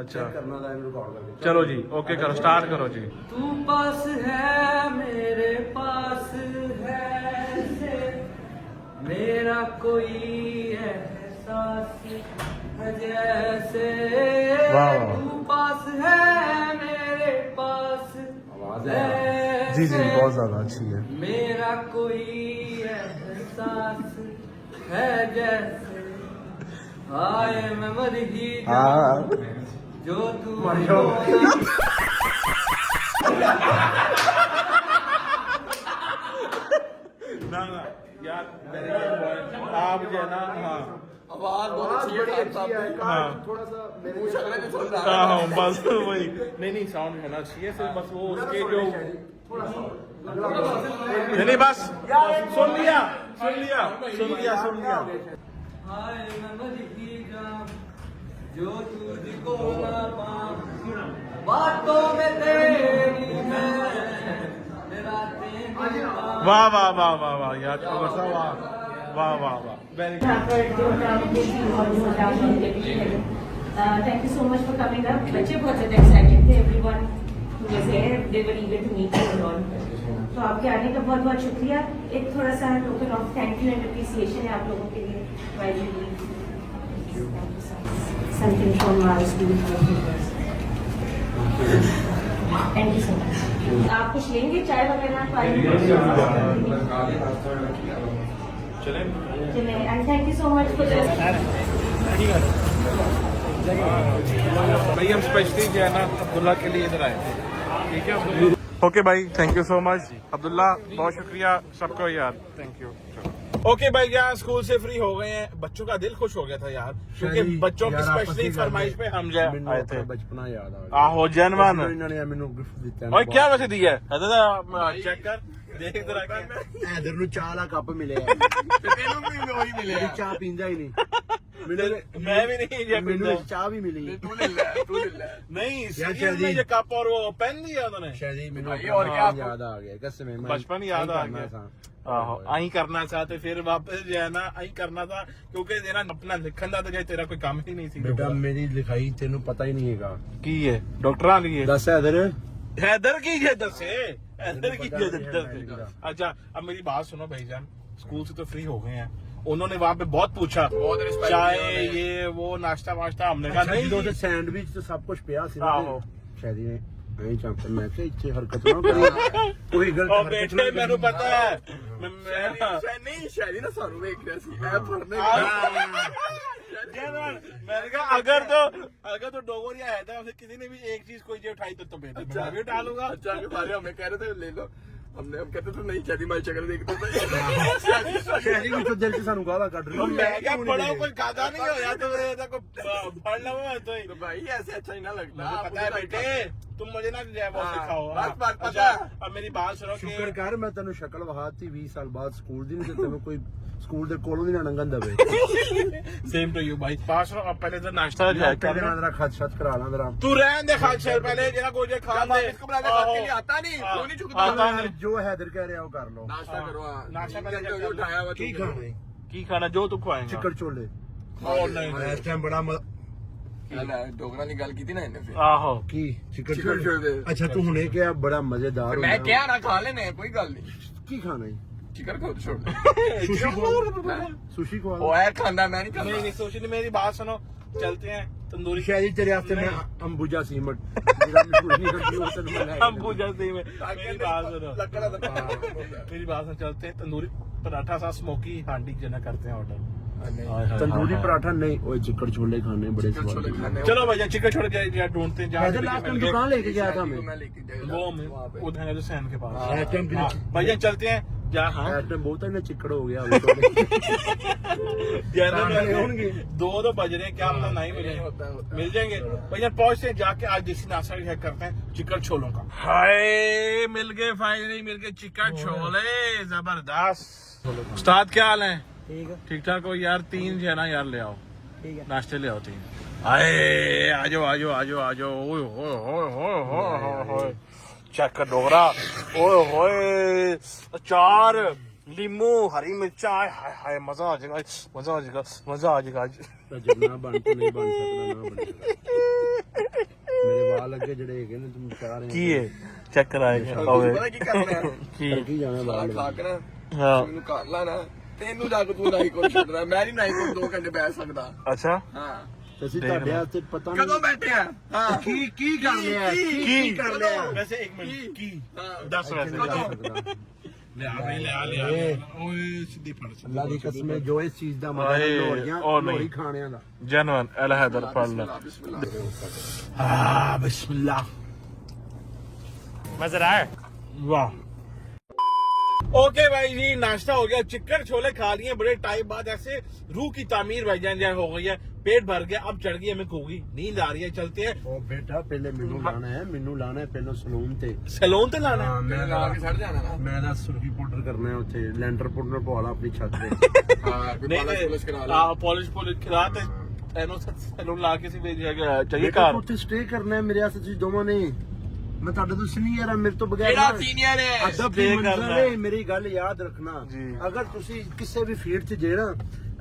अच्छा करना था रिकॉर्ड करके चलो जी ओके करो स्टार्ट करो जी तू पास है मेरे पास है से मेरा कोई एहसास है जैसे वाह। तू पास है मेरे पास है जी जी से बहुत ज्यादा अच्छी है मेरा कोई एहसास है जैसे हाय मैं मर ही जाऊं जो तू ना ना यार आप जो है ना हाँ आवाज बहुत अच्छी है हाँ थोड़ा सा मेरे मुझे लग रहा है कि सुन रहा हाँ बस वही नहीं साउंड होना चाहिए सिर्फ बस वो उसके जो नहीं बस सुन लिया हाय मैं मर ही जाऊं जो तुझको ना पाऊं बातों में तेरी मैं रातें बिताऊं वाह वाह वाह वाह वाह यार बसा वाह वाह वाह वाह very thank you so much for coming up बच्चे बहुत ज़्यादा एक्साइटेड थे everyone who was here they were eager to meet you all तो आपके आने का बहुत बहुत शुक्रिया एक थोड़ा सा token of thank you and appreciation है आप लोगों के लिए something from our school thank you so much आप कुछ लेंगे चाय वगैरह चले चले and thank you so much for this भाई हम स्पेशली जो है ना अब्दुल्ला के लिए इधर आए थे ठीक है ओके भाई thank you so much Abdullah बहुत शुक्रिया सबको यार थैंक यू ओके भाई यार स्कूल से फ्री हो गए हैं बच्चों का दिल खुश हो गया था यार क्योंकि बच्चों की स्पेशली फरमाइश पे हम जो आए थे बचपना याद आ गया आहो जनवन इन्होंने मैंने गिफ्ट दिता और क्या वैसे दिया है चेक कर देख जरा इधर ਨੂੰ ਚਾਹ ਦਾ ਕੱਪ ਮਿਲਿਆ ਤੈਨੂੰ ਵੀ ਉਹੀ ਮਿਲਿਆ ਚਾਹ ਪੀਂਦਾ ਹੀ ਨਹੀਂ मैं भी नहीं ये ਮੈਨੂੰ ਚਾਹ ਵੀ ਮਿਲੀ ਤੂੰ ਲੈ नहीं यार सीरियल में जो कप और वो पेन दिया उन्होंने शायद ही मैंने और क्या याद आ गया कसम में बचपन याद आ गया आहो आई करना चाहते फिर वापस जो है ना आई करना था क्योंकि तेरा अपना लिखन का तो जो तेरा कोई काम ही नहीं थी बेटा मेरी लिखाई तेनू पता ही नहीं हैगा की है डॉक्टर लिए दस हैदर हैदर की है दसे हैदर की है दसे अच्छा अब मेरी बात सुनो भाईजान स्कूल से तो फ्री हो गए हैं उन्होंने वहाँ पे बहुत पूछा बहुत रिस्पेक्ट चाय ये वो नाश्ता वाश्ता हमने कहा नहीं ਜਦੋਂ ਤੇ ਸੈਂਡਵਿਚ ਤੇ ਸਭ ਕੁਝ ਪਿਆ ਸੀ ਆਹੋ। ਸ਼ਾਇਦ ਹੀ ਨਹੀਂ ਚਾਹਤਾ ਮੈਂ ਕਿ ਇੱਥੇ ਹਰਕਤ ਨਾ ਕਰੀ ਕੋਈ ਗਲਤ ਉਹ ਹਰਕਤ ਬੇਟੇ ਮੈਨੂੰ ਪਤਾ ਹੈ ਨਹੀਂ ਸ਼ਾਇਰੀ ਨਾ ਸਾਨੂੰ ਵੇਖ ਰਿਹਾ ਸੀ ਐ ਪੜਨੇ मैंने कहा अगर तो डोगरिया है तो किसी ने भी एक चीज कोई जो उठाई तो बेटा मैं भी उठा लूंगा अच्छा के बारे हमें कह रहे थे ले लो हमने हम कहते थे नहीं शादी माई शक्ल देखते थे ਸ਼ਾਇਦ ਵਿੱਚੋਂ ਦਿਲ ਚ ਸਾਨੂੰ ਗਾਲਾਂ ਕੱਢ तो ਰਹੀ मैं क्या पढ़ा कोई गादा नहीं हो या तो ऐसा कोई पढ़ लगा तो ही तो भाई ऐसे अच्छा ही ना लगता मुझे पता है बेटे तुम मुझे ना जय बोल सिखाओ बस बात अच्छा पता अब मेरी बात सुनो ਸ਼ੁਕਰ कि ਕਰ ਮੈਂ ਤੈਨੂੰ ਸ਼ਕਲ ਵਹਾਤੀ 20 ਸਾਲ ਬਾਅਦ ਸਕੂਲ ਦੀ ਨਹੀਂ ਤੇ ਤੈਨੂੰ ਕੋਈ ਸਕੂਲ ਦੇ ਕੋਲੋਂ ਵੀ ਨਾ ਲੰਘਣ ਦਵੇ सेम टू यू भाई बात सुनो अब पहले तो नाश्ता ਪਹਿਲੇ करना ਮੈਂ ਤੇਰਾ ਖਤ ਛਤ ਕਰਾ ਲਾਂ ਤੇਰਾ तू रहन दे खाचर पहले जरा कोई जे खा दे इसको बुला के खाते नहीं आता नहीं क्यों नहीं चुकता आता नहीं। ਜੋ ਹੈਦਰ ਕਹਿ ਰਿਹਾ ਉਹ ਕਰ ਲਓ नाश्ता करो हाँ। नाश्ता पहले जो कर उठाया हुआ ਕੀ ਖਾਣਾ ਹੈ की खाना जो तू खुआएगा ਚਿੱਕੜ ਛੋਲੇ और नहीं ਇਸ ਟਾਈਮ ਬੜਾ डोगरा की गल की थी ना इन्हें फिर आहो ਕੀ ਚਿੱਕੜ ਚਿੱਕੜ ਛੋਲੇ ਛੋਲੇ। ਅੱਛਾ ਤੂੰ ਹੁਣੇ ਕਿਹਾ ਬੜਾ ਮਜ਼ੇਦਾਰ मैं ਹੁੰਦਾ। क्या ना खा लेने कोई गल नहीं ਕੀ ਖਾਣਾ ਹੈ चिकन को छोड़ दे ਸੁਸ਼ੀ ਖਵਾ ਸੁਸ਼ੀ ਖਵਾ वो है खाना मैं नहीं नहीं खाता नहीं सोची नहीं मेरी बात सुनो चलते हैं तंदूरी ਸ਼ਾਇਦ ਤੇਰੇ ਵਾਸਤੇ ਮੈਂ ਅੰਬੂਜਾ ਸੀਮਟ ਜਿਹੜਾ ਮਸ਼ਹੂਰ नहीं करती वो तैਨੂੰ मैं हम पूजा से में मेरी बात सुनो लकड़ा तो मेरी बात सुनो चलते हैं तंदूरी पराठा सा स्मोकी हांडी जना करते हैं ऑर्डर तंदूरी पराठा नहीं, वो चिकड़ छोले खाने बड़े स्वाद। चलो भैया चिकन छोड़ के ढूंढते हैं ऐसे लास्ट टाइम दुकान लेके गया था मैं, मैं लेके गया वो उधर है जो सैन के पास। हाँ, भैया चलते हैं जा। हाँ बहुत है चिकड़ हो गया। दो तो बज रहे हैं, क्या मतलब नहीं मिले, मिल जाएंगे भैया। पहुंचते हैं जाके आज देसी नाश्ता चेक करते हैं चिकन छोलों का। हाय मिल गए, फाइनली मिल गए चिकन छोले, जबरदस्त। उस्ताद क्या हाल है? ठीक ठाक हो यार? 3 जो है ना यार ले आओ, नाश्ते ले आओ 3। आए आजो आजो आजो आजो। ओए होए होए होए होए होए, चेक कर डोगरा। ओए होए, अचार, लीमू, हरी मिर्चा, हाय हाय मजा आ जाएगा, मजा आ जाएगा, मजा आ जाएगा। जितना बन तो नहीं बन सकता ना बन मेरे वाल अगे जड़े है ना तुम चाह रहे की है चेक कराएगा। पता की करना है की जाना बाल खा के ना हाँ ਮੈਨੂੰ ਕਰ ਲੈਣਾ ਤੈਨੂੰ ਜਾ ਕੇ ਤੂੰ ਨਹੀਂ ਕੋਈ ਛੱਡਣਾ ਮੈਂ ਨਹੀਂ ਨਹੀਂ ਕੋਈ 2 ਘੰਟੇ ਬੈਠ ਸਕਦਾ अच्छा ਹਾਂ ਅਸੀਂ ਤੁਹਾਡੇ ਹੱਥੇ ਪਤਾ ਕਦੋਂ ਬੈਠੇ ਆ ਹਾਂ ਕੀ ਕਰ ਲਿਆ ਕੀ ਕਰ ਲਿਆ वैसे एक मिनट की ਹਾਂ 10 वैसे ले आ ओए सीधी फड़ ਅੱਲਾ ਦੀ ਕਸਮ ਹੈ ਜੋ ਇਸ ਚੀਜ਼ ਦਾ ਮਜ਼ਾ ਹਾਏ, ਲੋਰੀਆਂ ਔਰ ਨਹੀਂ। ਲੋਰੀ ਖਾਣਿਆਂ ਦਾ जनवन अल हैदर पढ़ ले। हाँ बिस्मिल्लाह मजेदार। वाह। ओके भाई जी, नाश्ता हो गया, चिकन छोले खा लिए बड़े टाइम बाद। ऐसे रूह की तामीर भाईजान जैसे हो गई है, पेट भर गया, अब चढ़ गई हमें घोगी, नींद आ रही है। चलते हैं ਉਹ ਬੇਟਾ ਪਹਿਲੇ ਮੈਨੂੰ ਲਾਣਾ ਹੈ ਪਹਿਲਾਂ ਸਲੂਨ ਤੇ सैलून ਤੇ लाना है। ਮੈਂ ਲਾ ਕੇ ਛੱਡ ਜਾਣਾ ਨਾ ਮੈਂ ਨਾ ਸੁਰਖੀ ਪਾਊਡਰ ਕਰਨਾ ਹੈ ਉੱਥੇ ਲੈਂਟਰ ਪਾਊਡਰ ਪਵਾ ਲਾ ਆਪਣੀ ਛੱਤ ਤੇ ਹਾਂ ਕੋਈ ਪਾਲਿਸ਼ ਪੁਲਿਸ ਕਰਾ ਲੈ पॉलिश पॉलिश खिला ते एनो सैलून ला के सी भेज चाहिए ਬੇਟਾ कार। ਉੱਥੇ ਸਟੇ ਕਰਨਾ ਹੈ ਮੇਰੇ ਵਾਸਤੇ ਤੁਸੀਂ ਦੋਵਾਂ ਨੇ ਮੈਂ ਤੁਹਾਡੇ ਤੋਂ ਸੀਨੀਅਰ ਆ ਮੇਰੇ ਤੋਂ ਬਗੈਰ ਕਿਹੜਾ ਨਾ- ਸੀਨੀਅਰ ਹੈ ਅਦਬ ਦੀ ਮੰਜ਼ਿਲ ਹੈ ਮੇਰੀ ਗੱਲ ਯਾਦ ਰੱਖਣਾ ਅਗਰ ਤੁਸੀਂ ਕਿਸੇ ਵੀ ਫੀਲਡ 'ਚ ਜੇ ਨਾ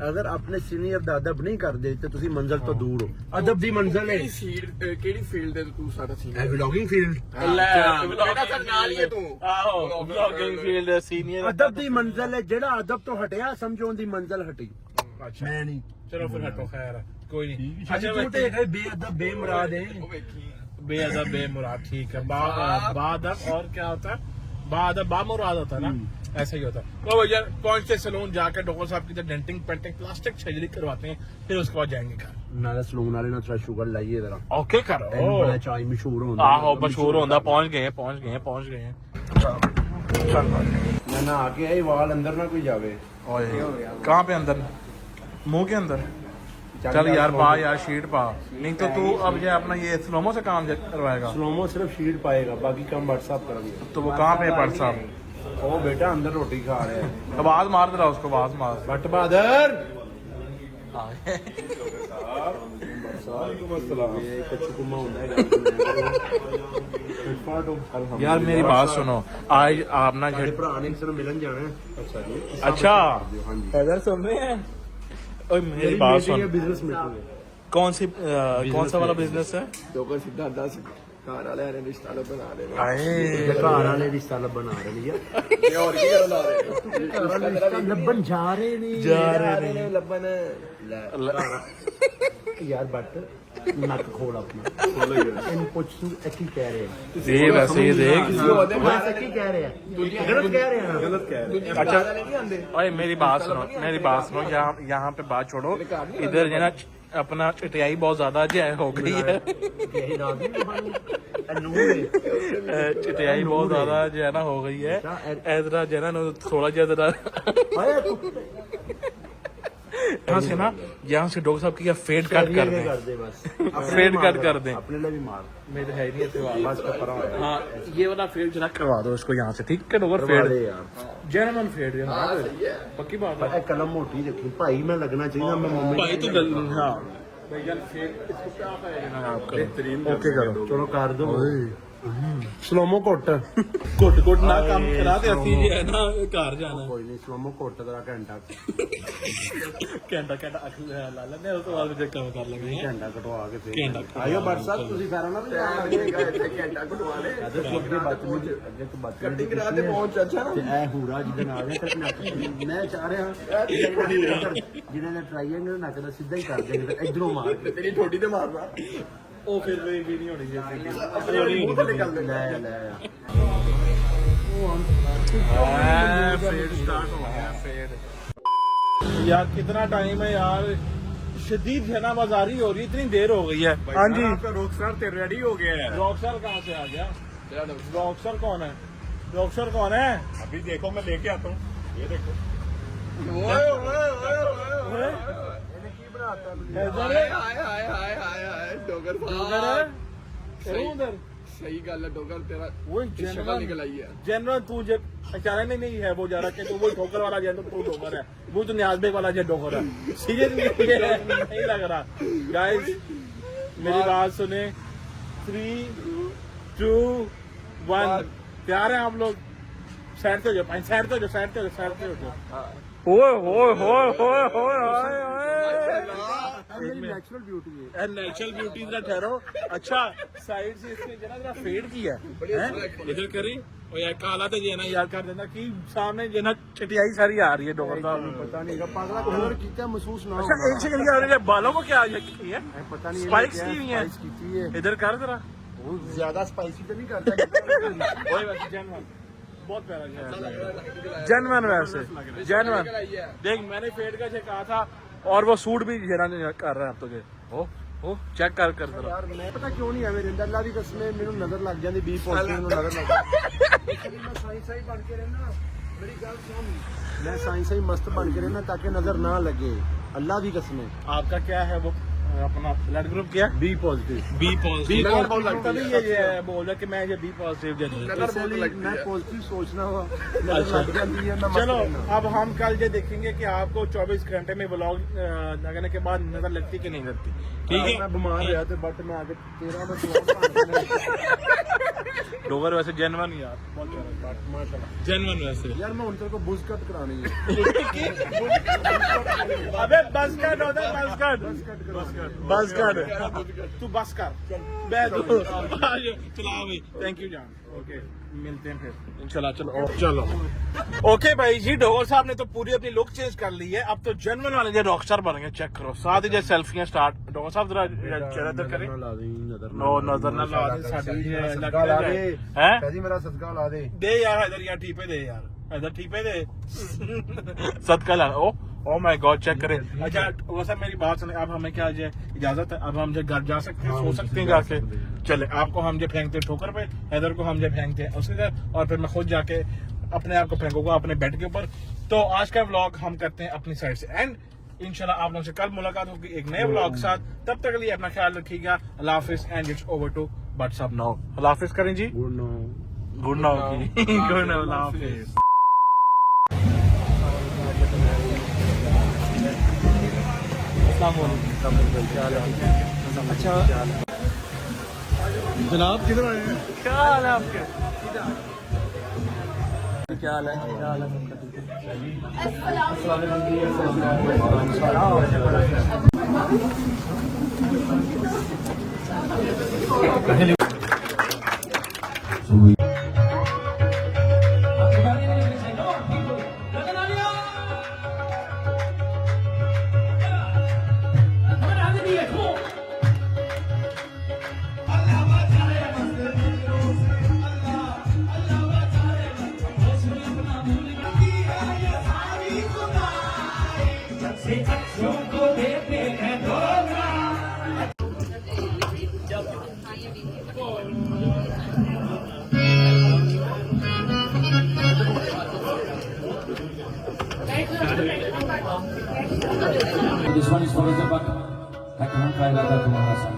ਅਗਰ ਆਪਣੇ ਸੀਨੀਅਰ ਦਾ ਅਦਬ ਨਹੀਂ ਕਰਦੇ ਤੇ ਤੁਸੀਂ ਮੰਜ਼ਿਲ ਤੋਂ ਦੂਰ ਹੋ। ਅਦਬ ਦੀ ਮੰਜ਼ਿਲ ਹੈ ਕਿਹੜੀ ਫੀਲਡ ਦੇ ਤੂੰ ਸਾਡਾ ਸੀਨੀਅਰ ਵਲੌਗਿੰਗ ਫੀਲਡ ਕਿਹੜਾ ਸਰਨਾਲ ਹੈ ਤੂੰ ਆਹੋ ਵਲੌਗਿੰਗ ਫੀਲਡ ਸੀਨੀਅਰ। ਅਦਬ ਦੀ ਮੰਜ਼ਿਲ ਹੈ ਜਿਹੜਾ ਅਦਬ ਤੋਂ ਹਟਿਆ ਸਮਝੋ ਦੀ ਮੰਜ਼ਿਲ ਹਟੀ अच्छा ਮੈਂ ਨਹੀਂ चलो फिर हटो, खैर है, कोई नहीं। अच्छा तू ਤੇ ਬੇਅਦਬ ਬੇਮੁਰਾਦ ਹੈ ਉਹ ਵੇਖੀ बेअदब बेमुराद, ठीक है। बादब और क्या होता है? बादब बामुराद होता है ना, ऐसा ही होता है। तो भैया पहुंचते सैलून जाकर डॉक्टर साहब की डेंटिंग पेंटिंग प्लास्टिक सर्जरी करवाते हैं, फिर उसके बाद जाएंगे घर। ਨਾਲੇ ਸਲੂਨ ਵਾਲੇ ਨਾਲ ਥੋੜਾ ਸ਼ੂਗਰ ਲਾਈਏ ਜ਼ਰਾ ओके करो। ਬੜਾ ਚਾਈ ਮਸ਼ਹੂਰ ਹੁੰਦਾ आहो मशहूर होता, पहुंच गए हैं पहुंच गए हैं पहुंच गए हैं। ਮੈਂ ਨਾ ਆ ਕੇ ਆਏ ਵਾਲ ਅੰਦਰ ਨਾ ਕੋਈ ਜਾਵੇ कहाँ पे अंदर? मुंह के अंदर? चल यार पा यार शीट पा, नहीं तो तू अब ये अपना ये स्लोमो से काम करवाएगा। स्लोमो सिर्फ शीट पाएगा बाकी काम व्हाट्सएप करेंगे तो वो कहाँ पे पड़ साहब? ओ बेटा अंदर रोटी खा रहे हैं आवाज मार दे रहा उसको, आवाज मार। भट्ट बहादुर यार मेरी बात सुनो, आज आप ना मेरे भरा ने सिर्फ मिलन जाना है अच्छा जी अच्छा हाँ जी इधर सुन रहे हैं? ओए मेरी बात सुन, बिजनेस मीटिंग है कौन सा वाला बिजनेस है? ਲੋਕਾਂ ਸਿੱਧਾ 10 ਘਰ ਵਾਲਿਆਂ ਨੇ ਰਿਸ਼ਤਾ ਬਣਾ ਰਹੇ ਨੇ घर वाले रिश्ता लबन आ रहे हैं ਤੇ ਹੋਰ ਕੀ ਕਰਨ ਲਾ ਰਹੇ घर वाले रिश्ता लबन जा रहे नहीं ਨੇ ਲੱਭਣ यार बट नक खोल अपना इन पूछ तू की कह रहे हैं ये वैसे ही देख। वैसे की कह रहे हैं गलत कह रहे हैं गलत कह रहे हैं अच्छा ओए मेरी बात सुनो, यहाँ पे बात छोड़ो, इधर जो है ना अपना चटियाई बहुत ज्यादा जो है हो गई है, यही रात है चटियाई बहुत ज्यादा जो है ना हो गई है। इधर जो है ना थोड़ा ज्यादा यहाँ से ना, यहाँ से डॉक्टर साहब की फेड कट कर दें, बस फेड कट कर दें। अपने लिए भी मार मेरे है नहीं है बस का परा है हाँ ये वाला फेड जरा करवा दो इसको यहाँ से, ठीक है डॉक्टर करवा फेड दे यार जेनवन फेड है ना, पक्की बात है पर कलम मोटी रखी भाई मैं लगना चाहिए मैं मम्मी भाई तो गल हाँ भैया फेड इसको क्या करेगा आप करो, ओके करो। चलो कर दो स्लोमो कोट घुट ना काम करा ते असली जे है ना घर जाना कोई नहीं स्लोमो कोट तेरा घंटा घंटा घंटा ला लेने उस तो बाद में काम कर लेंगे। घंटा कटवा के फिर घंटा आयो व्हाट्सएप ਤੁਸੀਂ ਫੈਰਾਂ ਨਾਲ ਘੰਟਾ ਘਟਵਾ ਲੈ ਅਜੇ ਤੋਂ ਅੱਗੇ ਬਤਮੀਜ਼ ਅੱਗੇ ਤੋਂ ਬਤਮੀਜ਼ ਕਟਿੰਗ ਕਰਾ ਤੇ ਪਹੁੰਚ ਅੱਛਾ ਨਾ ਤੇ ਇਹ ਹੂਰਾ ਜਿਹਦੇ ਨਾਲ ਹੈ ਤੇ ਮੈਂ ਚਾਹ ਰਿਹਾ ਜਿਹਨੇ ਨੇ ਟ੍ਰਾਈਐਂਗਲ ਨੱਕ ਦਾ ਸਿੱਧਾ ਹੀ ਕਰ ਦੇਗਾ ਇਧਰੋਂ ਮਾਰ ਕੇ ਤੇਰੀ ਠੋਡੀ ਤੇ ਮਾਰਨਾ ਉਹ ਫਿਰ ਵੀ ਨਹੀਂ ਹੋਣੀ ਜੇ ਮੂੰਹ ਤੇ ਨਿਕਲ ਦੇ ਲੈ फेड स्टार्ट हो गया फेड यार कितना टाइम है यार, शदीद जनाबाजारी हो रही है, इतनी देर हो गई है। हाँ जी, रॉकस्टार ते रेडी हो गया है। रॉकस्टार कहाँ से आ गया? रॉकस्टार कौन है? रॉकस्टार कौन है? अभी देखो मैं लेके आता हूँ, ये देखो। डोगर है? उधर सही गल है डोगर, तेरा वो शक्ल निकल आई है। जनरल तू जब अचानक नहीं है वो जा रहा है, वो ठोकर वाला जनरल तू डोगर है, वो तो न्याज बेग वाला डोगर है। सीरियसली नहीं लग रहा। गाइस मेरी बात सुने, 3, 2, 1 तैयार है आप लोग? साइड पे हो जाओ, साइड पे हो जाओ, साइड पे हो जाओ, साइड पे हो जाओ। ओए ओए ओए ओए ओए नेचुरल ब्यूटी है। नेचुरल ब्यूटी जरा ठहरो। अच्छा साइड से इसने जरा फेड किया है, इधर करी और यार काला तो जे ना यार कर देना कि सामने जे ना चटियाई सारी आ रही है डोगर का, पता नहीं पागला कलर कितना महसूस ना अच्छा एक सेकंड क्या हो रहा है, बालों को क्या की है? पता नहीं, स्पाइक्स की हुई है, इधर कर जरा। वो ज्यादा स्पाइसी तो नहीं करता। वही वैसे जेन्युइन, बहुत प्यारा जेन्युइन, वैसे जेन्युइन। देख मैंने फेड का चेक कहा था और वो सूट भी जरा कर रहा है अब तुझे। ओ चेक कर जरा। यार मैं पता क्यों नहीं है मेरे अंदर, अल्लाह दी कसम मेनू नजर लग जाती, बी पॉजिटिव नजर लग जाती। मैं साइंसाई बन के रहना, मेरी गल सुन, मैं साइंसाई मस्त बन के रहना ताकि नजर ना लगे, अल्लाह दी कसम। आपका क्या है वो अपना ब्लड ग्रुप क्या? B positive. बी पॉजिटिव तभी ये बोल रहा कि मैं ये बी पॉजिटिव मैं पॉजिटिव सोचना हुआ अच्छा। चलो अब हम कल ये देखेंगे कि आपको 24 घंटे में व्लॉग लगाने के बाद नजर लगती कि नहीं लगती। ठीक है, मैं बीमार रहा था बट मैं आगे 13 में डोगर वैसे जेन्युइन यार, बहुत माशाल्लाह जेन्युइन वैसे। यार मैं उनके को बुज कट करानी है। अबे बस कट होता है, बस कट तू बस कर चला भाई। थैंक यू जान, ओके मिलते हैं फिर इंशाल्लाह। चलो ओके भाई जी, डोगर साहब ने तो पूरी अपनी लुक चेंज कर ली है, अब तो जेन्युइन वाले जो रॉकस्टार बन गए। चेक करो साथ ही जो सेल्फियां स्टार्ट। डोगर साहब जरा चेहरा इधर करें। नो नजर ना ला दे साडी है मेरा सदका ला दे यार, इधर यार ठीपे दे यार, इधर ठीपे दे सदका ला। ओ माय गॉड चेक करें। अच्छा वैसा मेरी बात सुने, अब हमें क्या इजाजत है, अब हम जो घर जा सकते हैं, सो सकते हैं जाके। चले आपको हम जो फेंकते ठोकर पे, हैदर को हम जो फेंकते हैं उसके साथ, और फिर मैं खुद जाके अपने आप को फेंकूंगा अपने बेड के ऊपर। तो आज का व्लॉग हम करते हैं अपनी साइड से एंड। इंशाल्लाह आप लोगों से कल मुलाकात होगी एक नए व्लॉग के साथ। तब तक के लिए अपना ख्याल रखिएगा। अल्लाह हाफिज and it's over to WhatsApp now. Allah हाफिज करें जी। Good now good now Allah हाफिज। अच्छा जनाब किधर आए हैं? क्या हाल है आपके? क्या हाल है? This one is for the back. I can't try that tomorrow.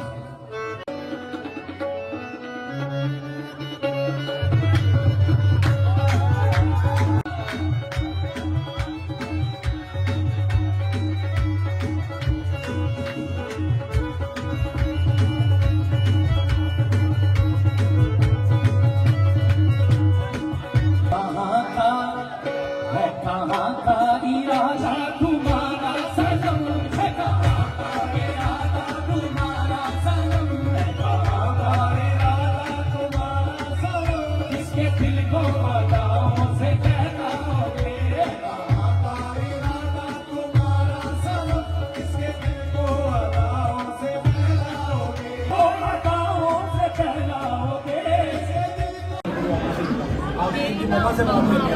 मम्मा से बात करके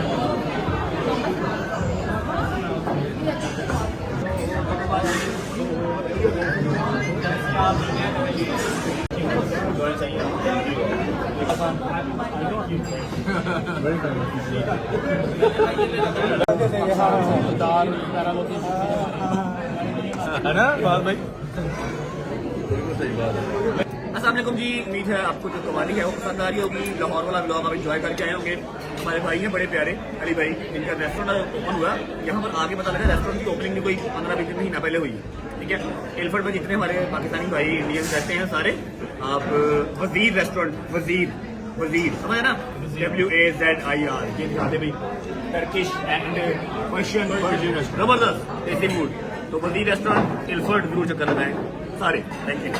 है ना बात भाई? अस्सलाम वालेकुम जी, उम्मीद है आपको जो कवाली है वो पसंद आ रही होगी। लाहौर वाला ब्लॉग आप एंजॉय करके आए होंगे। हमारे भाई हैं बड़े प्यारे अली भाई, इनका रेस्टोरेंट ओपन हुआ। यहाँ पर आगे पता लगा रेस्टोरेंट की ओपनिंग भी कोई 15-20 महीना पहले हुई है, ठीक है। एलफर्ड में जितने हमारे पाकिस्तानी भाई इंडियन रहते हैं सारे, आप वजीर रेस्टोरेंट, वजीर समझ ना, WAZIR, ये दिखाते भाई, टर्किश एंड पर्शियन जबरदस्त देसी फूड। तो वजीर रेस्टोरेंट एलफर्ड जरूर चक्कर लगाएं सारे। Thank you.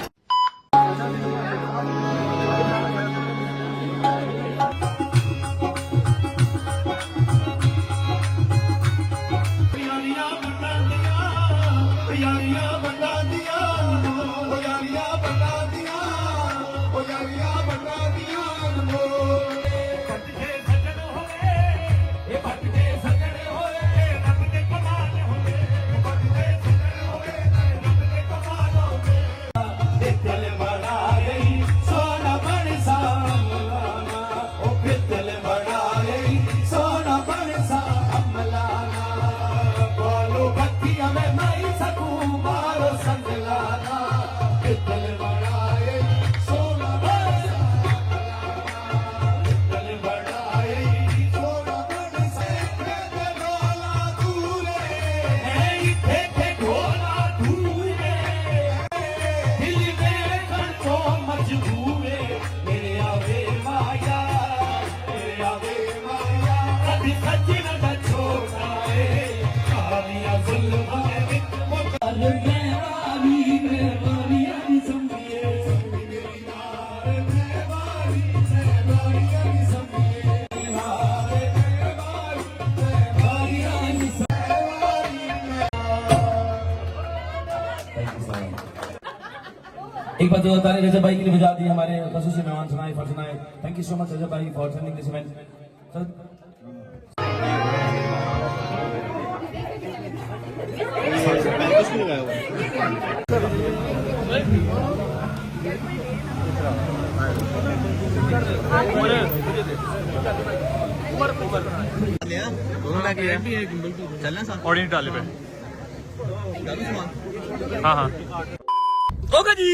एक बार जो ताली रजब भाई के लिए बजा दी हमारे खसूसी मेहमान सुनाए फर सुनाए। थैंक यू सो मच रजब भाई for attending this event. Audience डाले पे। हाँ हाँ होगा जी।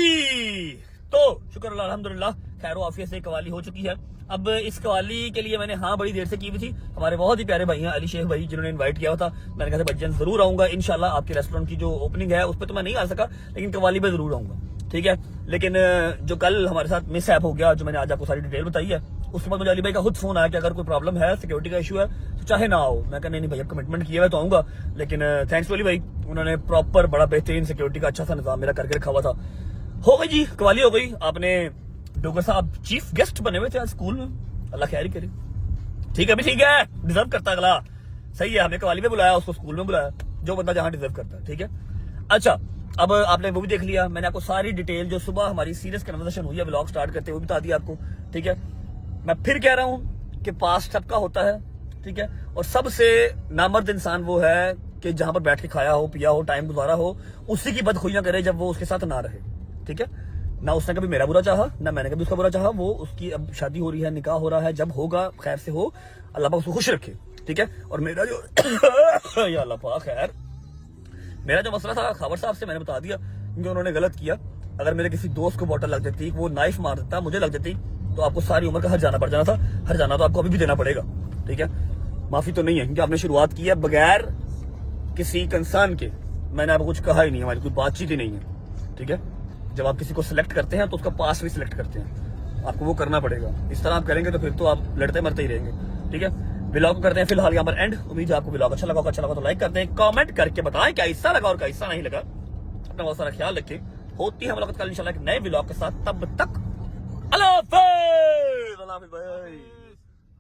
तो शुक्र अल्लाह अल्हम्दुलिल्लाह खैर आफियत से कवाली हो चुकी है। अब इस कवाली के लिए मैंने बड़ी देर से की हुई थी। हमारे बहुत ही प्यारे भाई हैं अली शेख भाई, जिन्होंने इनवाइट किया था। मैंने कहा था बच्चन जरूर आऊंगा इंशाल्लाह। आपके रेस्टोरेंट की जो ओपनिंग है उस पर तो मैं नहीं आ सका, लेकिन कवाली पे जरूर आऊंगा, ठीक है। लेकिन जो कल हमारे साथ मिस हैप हो गया, जो मैंने आज आपको सारी डिटेल बताई है, उसके बाद मुझे अली भाई का खुद फोन आया कि अगर कोई प्रॉब्लम है, सिक्योरिटी का इशू है, तो चाहे ना आओ। मैं कहा नहीं भैया कमिटमेंट किया है तो आऊंगा। लेकिन थैंक्स टू अली भाई, उन्होंने प्रॉपर बड़ा बेहतरीन सिक्योरिटी का अच्छा सा निजाम मेरा करके रखा हुआ था। हो गई जी कवाली हो गई। आपने डोगर साहब चीफ गेस्ट बने हुए थे आज स्कूल में, अल्लाह खैर ही करे। ठीक है भी ठीक है, डिजर्व करता अगला, सही है। हमें कवाली में बुलाया, उसको स्कूल में बुलाया, जो बंदा जहां डिजर्व करता है, ठीक है। अच्छा, अब आपने वो भी देख लिया, मैंने आपको सारी डिटेल जो सुबह हमारी सीरियस कन्वर्सेशन हुई है व्लॉग स्टार्ट करते हुए बता दिया आपको, ठीक है। मैं फिर कह रहा हूं कि पास्ट सबका होता है, ठीक है। और सबसे नामर्द इंसान वो है कि जहां पर बैठ के खाया हो, पिया हो, टाइम गुजारा हो, उसी की बदखुइयां करे जब वो उसके साथ ना रहे, ठीक है। ना उसने कभी मेरा बुरा चाहा, ना मैंने कभी उसका बुरा चाहा। वो उसकी अब शादी हो रही है, निकाह हो रहा है, जब होगा खैर से हो, अल्लाह पाक उसको खुश रखे, ठीक है। और मेरा जो या अल्लाह पाक खैर, मेरा जो मसला था खबर साहब से मैंने बता दिया, क्योंकि उन्होंने गलत किया। अगर मेरे किसी दोस्त को बॉटल लग जाती, वो नाइफ मार देता, मुझे लग जाती, तो आपको सारी उम्र का हर जाना पड़ जाना था। हर जाना तो आपको अभी भी देना पड़ेगा, ठीक है। माफी तो नहीं है, क्योंकि आपने शुरुआत की है बगैर किसी कंसर्न के। मैंने आपको कुछ कहा ही नहीं, हमारी कोई बातचीत ही नहीं है, ठीक है। जब आप किसी को सिलेक्ट करते हैं तो उसका पास भी सिलेक्ट करते हैं, आपको वो करना पड़ेगा। इस तरह आप करेंगे तो फिर तो आप लड़ते मरते ही रहेंगे, ठीक है। व्लॉग करते हैं फिलहाल यहाँ पर एंड। उम्मीद है आपको व्लॉग अच्छा लगा तो लाइक कर दें, कमेंट करके बताएं क्या हिस्सा लगा और क्या हिस्सा नहीं लगा। अपना बहुत सारा ख्याल रखें। होती है मुलाकात कल इंशाल्लाह एक नए व्लॉग के साथ, तब तक अल्लाह हाफिज़ भाई।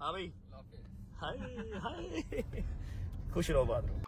हाँ भाई, हाय हाय, खुश रहो, बात रहो।